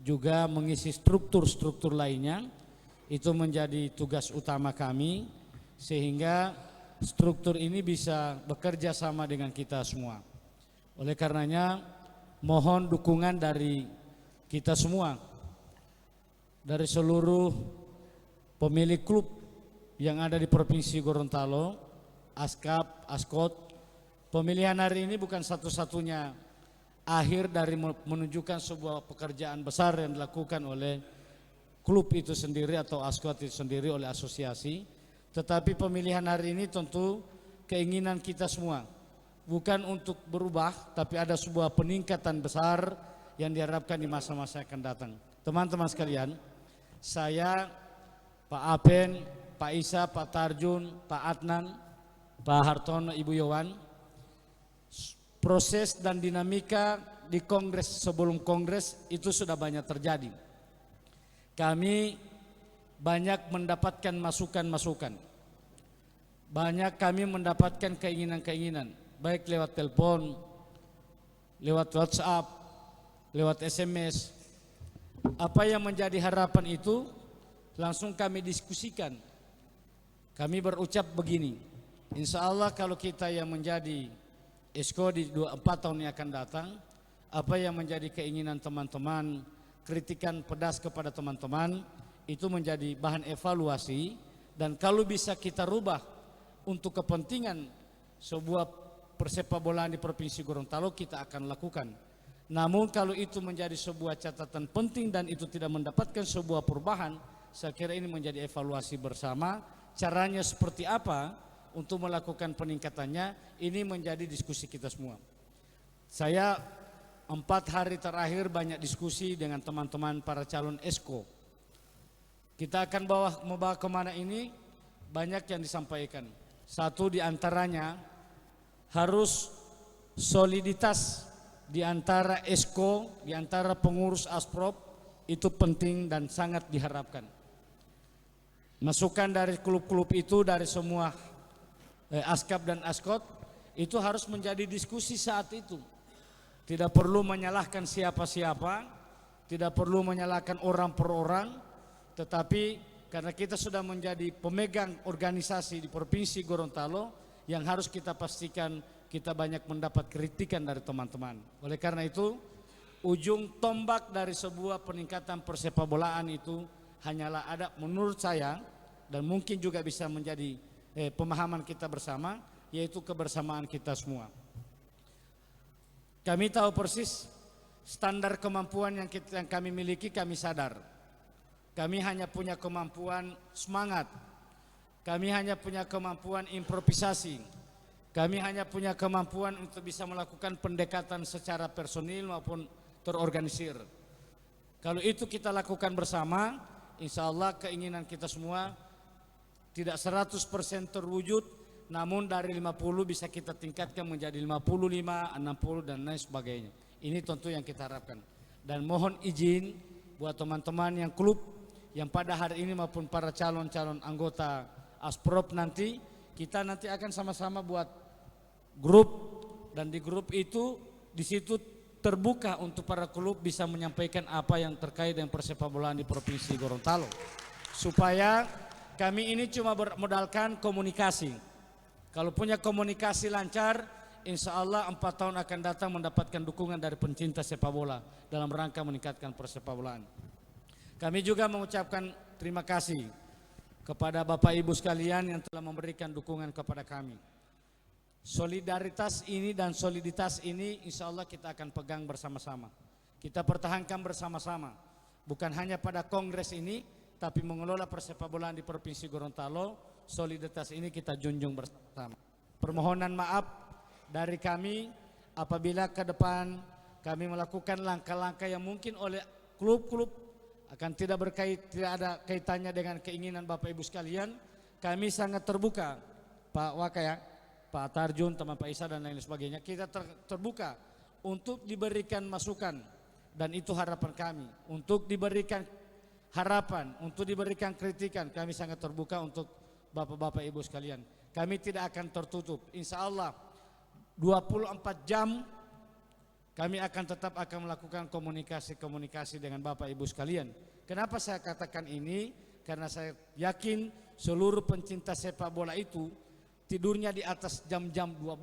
juga mengisi struktur-struktur lainnya. Itu menjadi tugas utama kami, sehingga struktur ini bisa bekerja sama dengan kita semua. Oleh karenanya mohon dukungan dari kita semua, dari seluruh pemilik klub yang ada di Provinsi Gorontalo, askap, askot. Pemilihan hari ini bukan satu-satunya akhir dari menunjukkan sebuah pekerjaan besar yang dilakukan oleh klub itu sendiri atau askot itu sendiri, oleh asosiasi. Tetapi pemilihan hari ini tentu keinginan kita semua, bukan untuk berubah, tapi ada sebuah peningkatan besar yang diharapkan di masa-masa yang akan datang. Teman-teman sekalian, saya, Pak Apen, Pak Isa, Pak Tarjun, Pak Adnan, Pak Hartono, Ibu Yowan, proses dan dinamika di kongres sebelum kongres itu sudah banyak terjadi. Kami banyak mendapatkan masukan-masukan, banyak kami mendapatkan keinginan-keinginan, baik lewat telepon, lewat WhatsApp, lewat SMS. Apa yang menjadi harapan itu langsung kami diskusikan. Kami berucap begini, insya Allah kalau kita yang menjadi esko di 4 tahun yang akan datang, apa yang menjadi keinginan teman-teman, kritikan pedas kepada teman-teman, itu menjadi bahan evaluasi, dan kalau bisa kita rubah untuk kepentingan sebuah persepakbolaan di Provinsi Gorontalo, kita akan lakukan. Namun kalau itu menjadi sebuah catatan penting dan itu tidak mendapatkan sebuah perubahan, saya kira ini menjadi evaluasi bersama. Caranya seperti apa untuk melakukan peningkatannya, ini menjadi diskusi kita semua. Saya 4 hari terakhir banyak diskusi dengan teman-teman para calon esko. Kita akan membawa kemana ini, banyak yang disampaikan. Satu di antaranya harus soliditas di antara esko, di antara pengurus Asprop, itu penting dan sangat diharapkan. Masukan dari klub-klub itu, dari semua askap dan askot, itu harus menjadi diskusi saat itu. Tidak perlu menyalahkan siapa-siapa, tidak perlu menyalahkan orang per orang, tetapi karena kita sudah menjadi pemegang organisasi di Provinsi Gorontalo yang harus kita pastikan kita banyak mendapat kritikan dari teman-teman. Oleh karena itu, ujung tombak dari sebuah peningkatan persepabolaan itu hanyalah ada menurut saya dan mungkin juga bisa menjadi pemahaman kita bersama, yaitu kebersamaan kita semua. Kami tahu persis standar kemampuan yang kami miliki, kami sadar. Kami hanya punya kemampuan semangat, kami hanya punya kemampuan improvisasi, kami hanya punya kemampuan untuk bisa melakukan pendekatan secara personil maupun terorganisir. Kalau itu kita lakukan bersama, insya Allah keinginan kita semua tidak 100% terwujud, namun dari 50 bisa kita tingkatkan menjadi 55, 60 dan lain sebagainya. Ini tentu yang kita harapkan. Dan mohon izin buat teman-teman yang klub yang pada hari ini maupun para calon-calon anggota Asprop nanti, kita nanti akan sama-sama buat grup, dan di grup itu di situ terbuka untuk para klub bisa menyampaikan apa yang terkait dengan persepak bolaan di Provinsi Gorontalo. Supaya kami ini cuma bermodalkan komunikasi. Kalau punya komunikasi lancar, insya Allah 4 tahun akan datang mendapatkan dukungan dari pencinta sepak bola dalam rangka meningkatkan persepak bolaan. Kami juga mengucapkan terima kasih kepada Bapak Ibu sekalian yang telah memberikan dukungan kepada kami. Solidaritas ini dan soliditas ini insya Allah kita akan pegang bersama-sama. Kita pertahankan bersama-sama. Bukan hanya pada kongres ini, tapi mengelola persepak bolaan di Provinsi Gorontalo, soliditas ini kita junjung bersama. Permohonan maaf dari kami apabila ke depan kami melakukan langkah-langkah yang mungkin oleh klub-klub akan tidak ada kaitannya dengan keinginan Bapak Ibu sekalian. Kami sangat terbuka, Pak Wakaya, Pak Tarjun, teman Pak Isa dan lain sebagainya. Kita terbuka untuk diberikan masukan, dan itu harapan kami. Untuk diberikan harapan, untuk diberikan kritikan, kami sangat terbuka untuk Bapak-Bapak Ibu sekalian. Kami tidak akan tertutup. Insya Allah 24 jam kami akan tetap melakukan komunikasi dengan Bapak Ibu sekalian. Kenapa saya katakan ini? Karena saya yakin seluruh pencinta sepak bola itu tidurnya di atas jam-jam 12.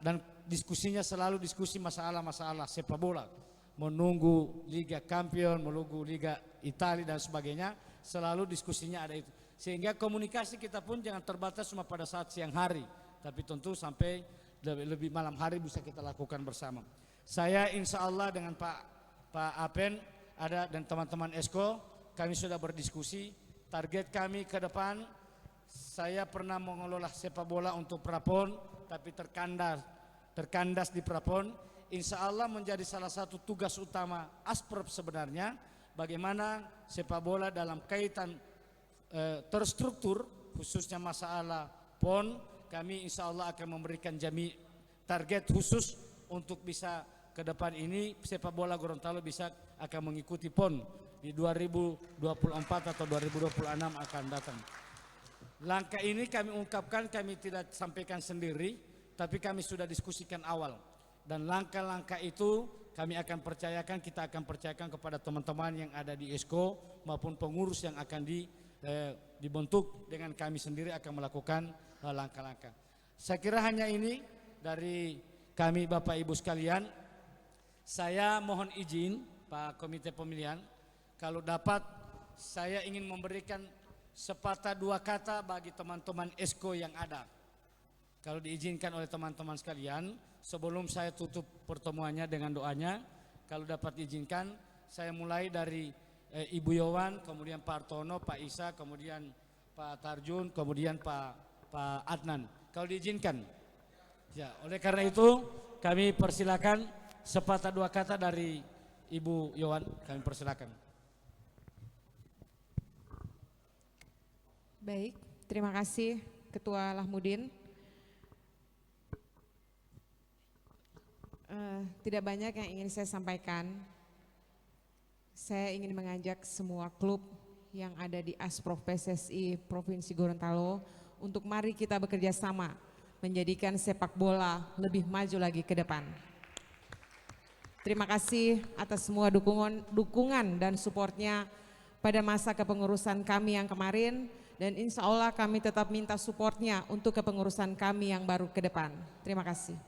Dan diskusinya selalu diskusi masalah-masalah sepak bola. Menunggu Liga Champion, menunggu Liga Italia dan sebagainya. Selalu diskusinya ada itu. Sehingga komunikasi kita pun jangan terbatas cuma pada saat siang hari. Tapi tentu sampai lebih malam hari bisa kita lakukan bersama. Saya insya Allah dengan Pak Apen dan teman-teman Esko, kami sudah berdiskusi. Target kami ke depan, saya pernah mengelola sepak bola untuk Prapon, tapi terkandas di Prapon. Insya Allah menjadi salah satu tugas utama Asprop sebenarnya, bagaimana sepak bola dalam kaitan terstruktur, khususnya masalah PON, kami insya Allah akan memberikan target khusus untuk bisa ke depan ini sepak bola Gorontalo bisa akan mengikuti PON di 2024 atau 2026 akan datang. Langkah ini kami ungkapkan, kami tidak sampaikan sendiri, tapi kami sudah diskusikan awal. Dan langkah-langkah itu kami akan percayakan, kita akan percayakan kepada teman-teman yang ada di ESCO maupun pengurus yang akan dibentuk dengan kami sendiri akan melakukan langkah-langkah. Saya kira hanya ini dari kami Bapak Ibu sekalian. Saya mohon izin Pak Komite Pemilihan, kalau dapat saya ingin memberikan sepatah dua kata bagi teman-teman ESCO yang ada. Kalau diizinkan oleh teman-teman sekalian, sebelum saya tutup pertemuannya dengan doanya, kalau dapat diizinkan, saya mulai dari Ibu Yowan, kemudian Pak Artono, Pak Isa, kemudian Pak Tarjun, kemudian Pak Adnan. Kalau diizinkan. Ya, oleh karena itu kami persilakan sepatah dua kata dari Ibu Yowan, kami persilakan. Baik, terima kasih Ketua Lahmudin. Tidak banyak yang ingin saya sampaikan. Saya ingin mengajak semua klub yang ada di Asprop PSSI Provinsi Gorontalo untuk mari kita bekerja sama menjadikan sepak bola lebih maju lagi ke depan. Terima kasih atas semua dukungan dan supportnya pada masa kepengurusan kami yang kemarin, dan insya Allah kami tetap minta supportnya untuk kepengurusan kami yang baru ke depan. Terima kasih.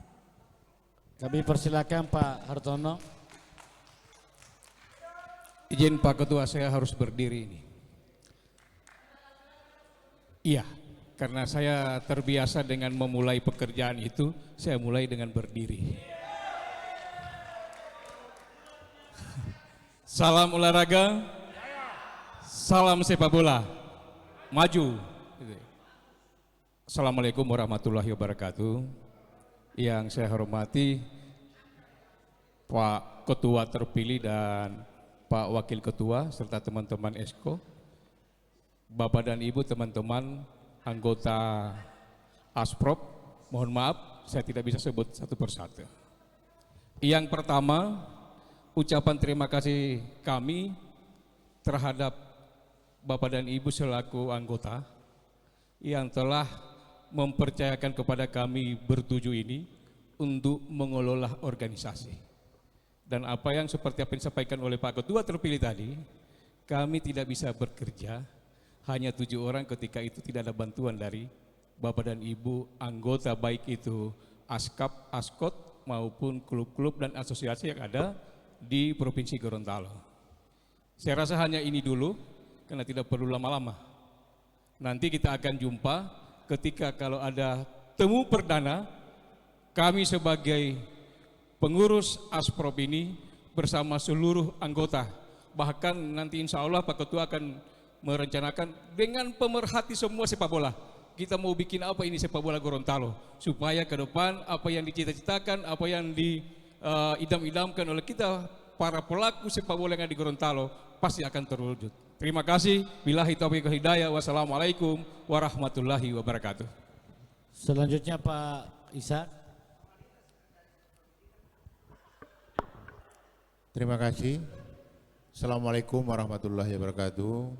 Kami persilakan Pak Hartono. Izin Pak Ketua, saya harus berdiri ini. Iya, karena saya terbiasa dengan memulai pekerjaan itu, saya mulai dengan berdiri. Salam olahraga, salam sepak bola, maju. Assalamualaikum warahmatullahi wabarakatuh. Yang saya hormati Pak Ketua terpilih dan Pak Wakil Ketua serta teman-teman Esko, Bapak dan Ibu, teman-teman anggota Asprop, mohon maaf saya tidak bisa sebut satu persatu. Yang pertama, ucapan terima kasih kami terhadap Bapak dan Ibu selaku anggota yang telah mempercayakan kepada kami bertujuh ini untuk mengelola organisasi. Dan apa yang seperti apa yang disampaikan oleh Pak Ketua terpilih tadi, kami tidak bisa bekerja hanya 7 orang ketika itu tidak ada bantuan dari Bapak dan Ibu anggota, baik itu Askap, Askot maupun klub-klub dan asosiasi yang ada di Provinsi Gorontalo. Saya rasa hanya ini dulu karena tidak perlu lama-lama. Nanti kita akan jumpa ketika kalau ada temu perdana kami sebagai pengurus Asprop ini bersama seluruh anggota. Bahkan nanti insya Allah Pak Ketua akan merencanakan dengan pemerhati semua sepak bola. Kita mau bikin apa ini sepak bola Gorontalo supaya ke depan apa yang dicita-citakan, apa yang diidam-idamkan oleh kita para pelaku sepak bola yang ada di Gorontalo pasti akan terwujud. Terima kasih. Billahi taufiq wal hidayah. Wassalamualaikum warahmatullahi wabarakatuh. Selanjutnya Pak Ishak. Terima kasih. Assalamualaikum warahmatullahi wabarakatuh.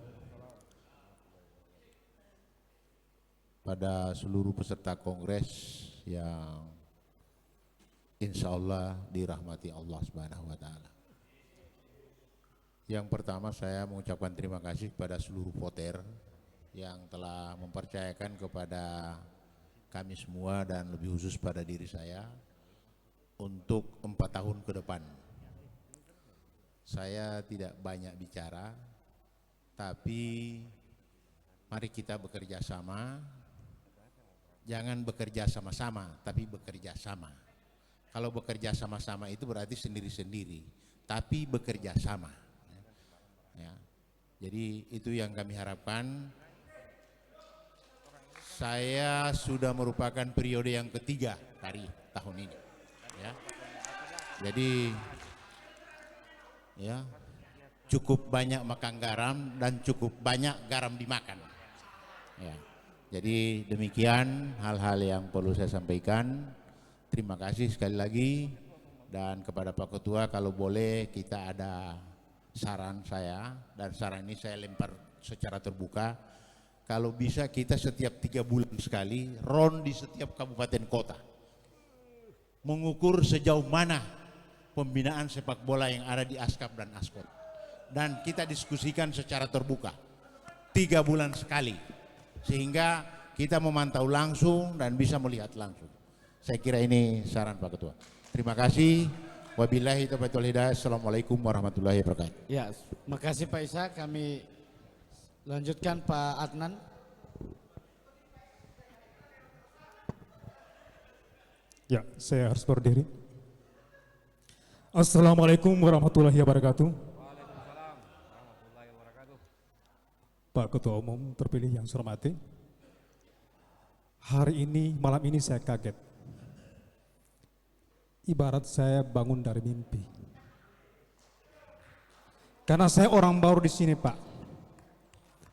Pada seluruh peserta kongres yang insya Allah dirahmati Allah Subhanahu wa Ta'ala. Yang pertama saya mengucapkan terima kasih kepada seluruh voter yang telah mempercayakan kepada kami semua dan lebih khusus pada diri saya untuk 4 tahun ke depan. Saya tidak banyak bicara, tapi mari kita bekerja sama. Jangan bekerja sama-sama, tapi bekerja sama. Kalau bekerja sama-sama itu berarti sendiri-sendiri, tapi bekerja sama. Ya. Jadi itu yang kami harapkan. Saya sudah merupakan periode yang ketiga dari tahun ini. Ya. Jadi ya, cukup banyak makan garam dan cukup banyak garam dimakan. Ya. Jadi demikian hal-hal yang perlu saya sampaikan. Terima kasih sekali lagi, dan kepada Pak Ketua kalau boleh kita ada saran saya, dan saran ini saya lempar secara terbuka. Kalau bisa kita setiap 3 bulan sekali ron di setiap kabupaten kota, mengukur sejauh mana pembinaan sepak bola yang ada di Askap dan Askot, dan kita diskusikan secara terbuka 3 bulan sekali, sehingga kita memantau langsung dan bisa melihat langsung. Saya kira ini saran Pak Ketua. Terima kasih. Wabillahi taufiq wal hidayah. Assalamualaikum warahmatullahi wabarakatuh. Ya, makasih Pak Ishak. Kami lanjutkan Pak Adnan. Ya, saya harus berdiri. Assalamualaikum warahmatullahi wabarakatuh. Pak Ketua Umum terpilih yang saya hormati. Hari ini, malam ini saya kaget. Ibarat saya bangun dari mimpi. Karena saya orang baru di sini, Pak.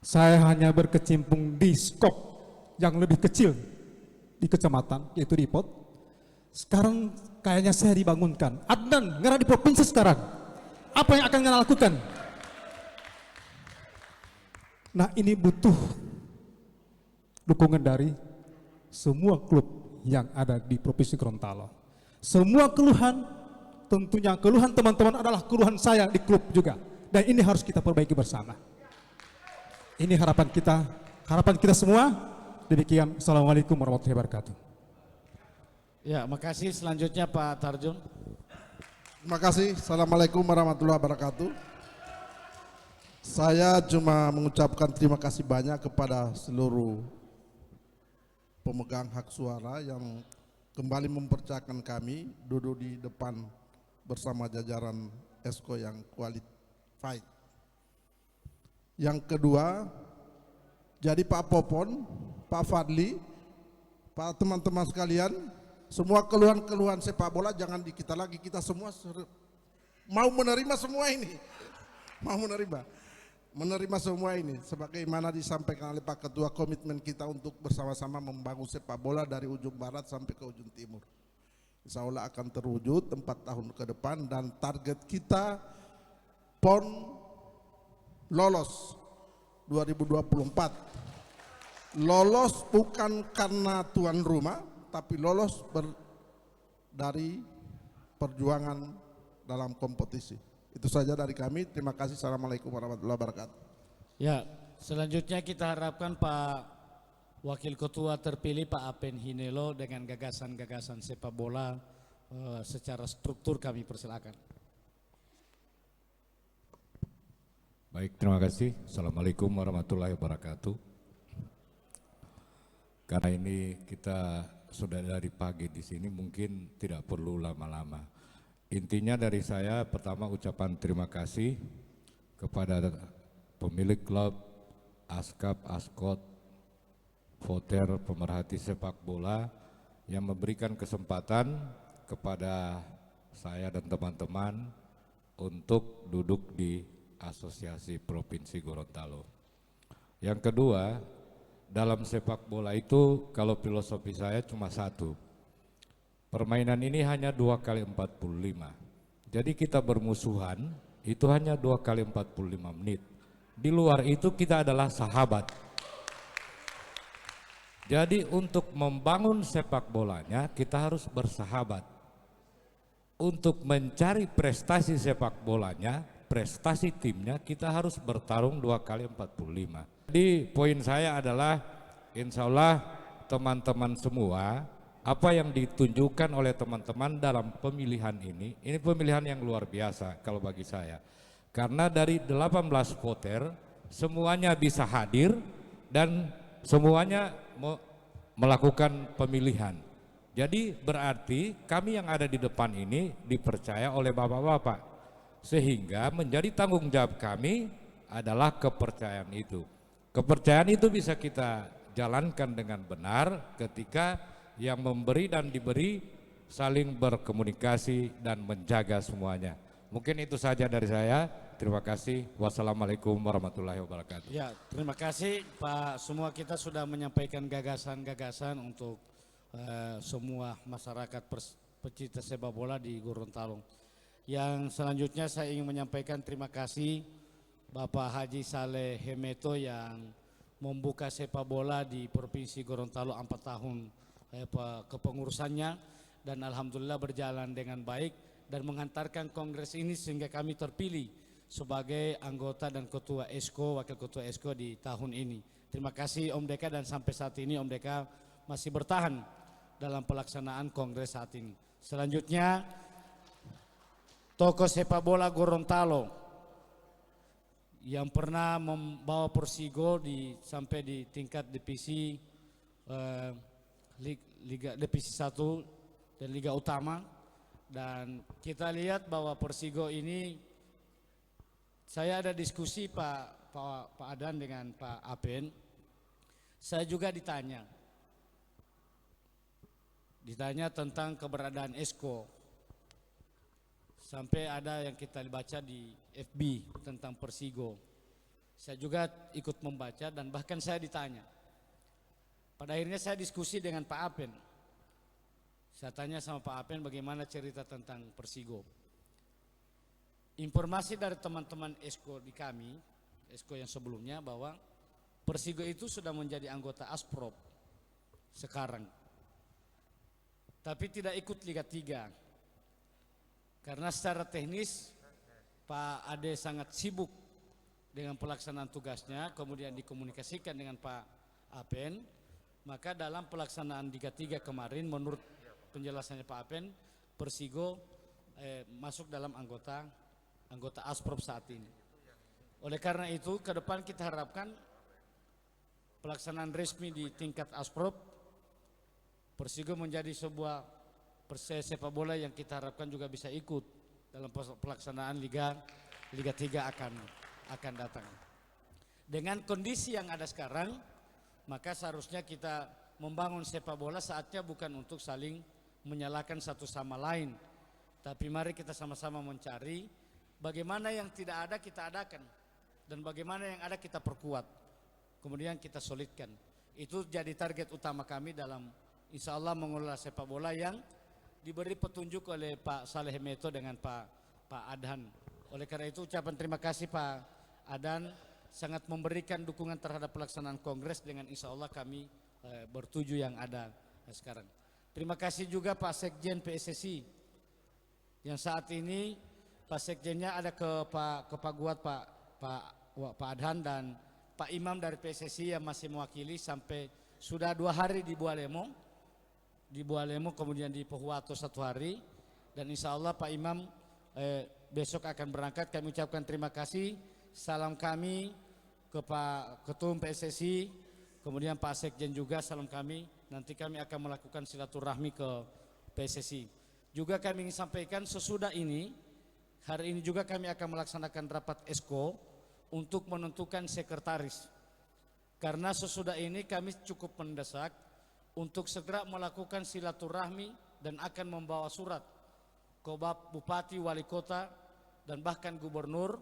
Saya hanya berkecimpung di skop yang lebih kecil di kecamatan, yaitu di Pot. Sekarang kayaknya saya dibangunkan. Adnan, ngarah di provinsi sekarang. Apa yang akan Anda lakukan? Nah, ini butuh dukungan dari semua klub yang ada di Provinsi Gorontalo. Semua keluhan, tentunya keluhan teman-teman adalah keluhan saya di klub juga. Dan ini harus kita perbaiki bersama. Ini harapan kita semua. Demikian, Assalamualaikum warahmatullahi wabarakatuh. Ya, makasih. Selanjutnya Pak Tarjun. Terima kasih. Assalamualaikum warahmatullahi wabarakatuh. Saya cuma mengucapkan terima kasih banyak kepada seluruh pemegang hak suara yang kembali mempercayakan kami duduk di depan bersama jajaran ESCO yang qualified. Yang kedua, jadi Pak Popon, Pak Fadli, Pak teman-teman sekalian, semua keluhan-keluhan sepak bola jangan di kita lagi, kita semua mau menerima semua ini, mau menerima semua ini, sebagaimana disampaikan oleh Pak Ketua, komitmen kita untuk bersama-sama membangun sepak bola dari ujung barat sampai ke ujung timur. Insya Allah akan terwujud 4 tahun ke depan, dan target kita PON lolos 2024. Lolos bukan karena tuan rumah, tapi lolos dari perjuangan dalam kompetisi. Itu saja dari kami. Terima kasih. Assalamualaikum warahmatullahi wabarakatuh. Ya, selanjutnya kita harapkan Pak Wakil Ketua terpilih Pak Apen Hinelo dengan gagasan-gagasan sepak bola secara struktur kami persilakan. Baik, terima kasih. Assalamualaikum warahmatullahi wabarakatuh. Karena ini kita sudah dari pagi di sini, mungkin tidak perlu lama-lama. Intinya dari saya, pertama ucapan terima kasih kepada pemilik klub, askap, askot, voter, pemerhati sepak bola yang memberikan kesempatan kepada saya dan teman-teman untuk duduk di Asosiasi Provinsi Gorontalo. Yang kedua, dalam sepak bola itu kalau filosofi saya cuma satu. Permainan ini hanya 2 kali 45. Jadi kita bermusuhan itu hanya 2 kali 45 menit. Di luar itu kita adalah sahabat. Jadi untuk membangun sepak bolanya kita harus bersahabat. Untuk mencari prestasi sepak bolanya, prestasi timnya, kita harus bertarung 2 kali 45. Jadi poin saya adalah insya Allah teman-teman semua, apa yang ditunjukkan oleh teman-teman dalam pemilihan ini pemilihan yang luar biasa kalau bagi saya. Karena dari 18 voter semuanya bisa hadir dan semuanya melakukan pemilihan. Jadi berarti kami yang ada di depan ini dipercaya oleh bapak-bapak. Sehingga menjadi tanggung jawab kami adalah kepercayaan itu. Kepercayaan itu bisa kita jalankan dengan benar ketika yang memberi dan diberi saling berkomunikasi dan menjaga semuanya. Mungkin itu saja dari saya. Terima kasih. Wassalamualaikum warahmatullahi wabarakatuh. Ya, terima kasih Pak. Semua kita sudah menyampaikan gagasan-gagasan untuk semua masyarakat pecinta sepak bola di Gorontalo. Yang selanjutnya saya ingin menyampaikan terima kasih Bapak Haji Saleh Hemeto yang membuka sepak bola di Provinsi Gorontalo 4 tahun kepengurusannya, dan alhamdulillah berjalan dengan baik dan mengantarkan kongres ini sehingga kami terpilih sebagai anggota dan ketua ESCO, wakil ketua ESCO di tahun ini. Terima kasih Om Deka, dan sampai saat ini Om Deka masih bertahan dalam pelaksanaan kongres saat ini. Selanjutnya tokoh sepak bola Gorontalo yang pernah membawa Persigo sampai di tingkat divisi Liga divisi 1 dan Liga Utama, dan kita lihat bahwa Persigo ini, saya ada diskusi Pak Adan dengan Pak Apen, saya juga ditanya tentang keberadaan ESCO. Sampai ada yang kita baca di FB tentang Persigo. Saya juga ikut membaca dan bahkan saya ditanya. Pada akhirnya saya diskusi dengan Pak Apen. Saya tanya sama Pak Apen bagaimana cerita tentang Persigo. Informasi dari teman-teman ESCO di kami, ESCO yang sebelumnya, bahwa Persigo itu sudah menjadi anggota Asprop sekarang. Tapi tidak ikut Liga 3. Karena secara teknis Pak Ade sangat sibuk dengan pelaksanaan tugasnya, kemudian dikomunikasikan dengan Pak Apen, maka dalam pelaksanaan Liga 3 kemarin menurut penjelasannya Pak Apen, Persigo masuk dalam anggota Asprop saat ini. Oleh karena itu ke depan kita harapkan pelaksanaan resmi di tingkat Asprop, Persigo menjadi sebuah sepak bola yang kita harapkan juga bisa ikut dalam pelaksanaan Liga 3 akan datang. Dengan kondisi yang ada sekarang, maka seharusnya kita membangun sepak bola saatnya bukan untuk saling menyalahkan satu sama lain, tapi mari kita sama-sama mencari bagaimana yang tidak ada kita adakan dan bagaimana yang ada kita perkuat, kemudian kita solidkan. Itu jadi target utama kami dalam insya Allah mengelola sepak bola yang diberi petunjuk oleh Pak Saleh Meto dengan Pak Adhan. Oleh karena itu ucapan terima kasih Pak Adhan sangat memberikan dukungan terhadap pelaksanaan kongres dengan insya Allah kami bertuju yang ada sekarang. Terima kasih juga Pak Sekjen PSSI yang saat ini Pak Sekjennya ada ke Pak Guat, Pak Adhan dan Pak Imam dari PSSI yang masih mewakili sampai sudah 2 hari di Bualemo, kemudian di Pohuwato 1 hari, dan insya Allah Pak Imam besok akan berangkat. Kami ucapkan terima kasih, salam kami ke Pak Ketum PSSI, kemudian Pak Sekjen juga salam kami. Nanti kami akan melakukan silaturahmi ke PSSI. Juga kami ingin sampaikan sesudah ini, hari ini juga kami akan melaksanakan rapat ESKO untuk menentukan sekretaris. Karena sesudah ini kami cukup mendesak untuk segera melakukan silaturahmi dan akan membawa surat ke Bupati, Wali Kota, dan bahkan Gubernur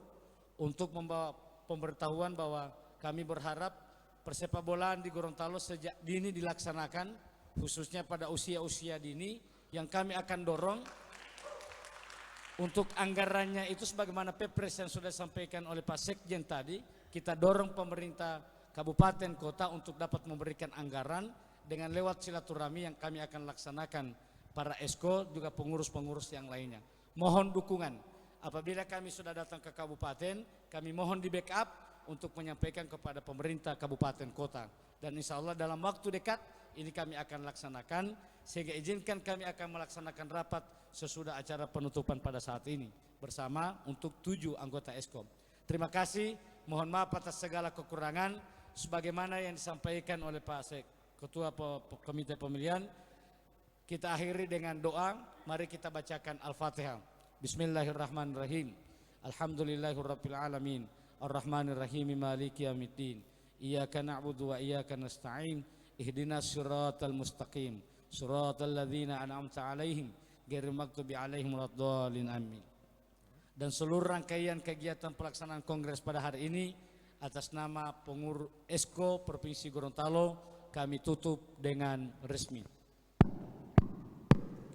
untuk membawa pemberitahuan bahwa kami berharap persepak bolaan di Gorontalo sejak dini dilaksanakan, khususnya pada usia-usia dini, yang kami akan dorong untuk anggarannya itu sebagaimana Pepres yang sudah disampaikan oleh Pak Sekjen tadi, kita dorong pemerintah kabupaten kota untuk dapat memberikan anggaran dengan lewat silaturahmi yang kami akan laksanakan para esko juga pengurus-pengurus yang lainnya. Mohon dukungan. Apabila kami sudah datang ke kabupaten, kami mohon di backup untuk menyampaikan kepada pemerintah kabupaten kota. Dan insya Allah dalam waktu dekat ini kami akan laksanakan, sehingga izinkan kami akan melaksanakan rapat sesudah acara penutupan pada saat ini bersama untuk 7 anggota Eskom. Terima kasih, mohon maaf atas segala kekurangan sebagaimana yang disampaikan oleh Pak Ketua Komite Pemilihan. Kita akhiri dengan doa, mari kita bacakan Al-Fatihah. Bismillahirrahmanirrahim. Alhamdulillahirabbil alamin. Ar-Rahmanir-Rahim, Maliki Yaumiddin. Iyyaka na'budu wa iyyaka nasta'in. Ihdinas siratal mustaqim. Siratal ladzina an'amta 'alaihim ghairil maghdubi 'alaihim waladdallin. Amin. Dan seluruh rangkaian kegiatan pelaksanaan kongres pada hari ini atas nama pengurus Esko Provinsi Gorontalo kami tutup dengan resmi.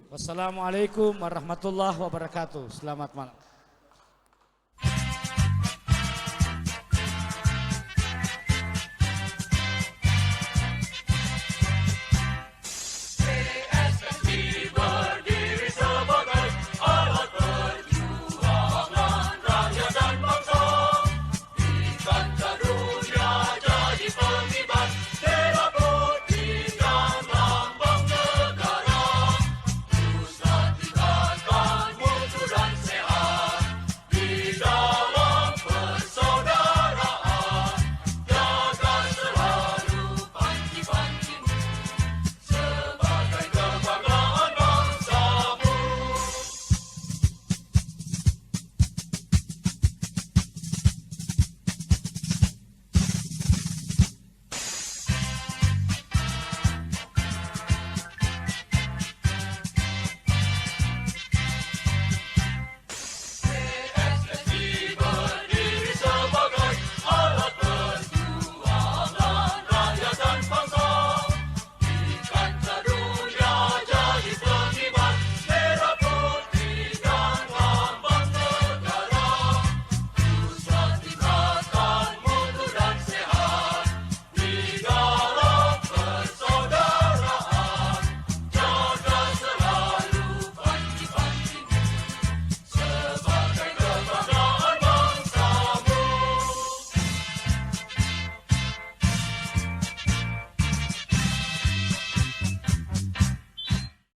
Wassalamualaikum warahmatullahi wabarakatuh. Selamat malam.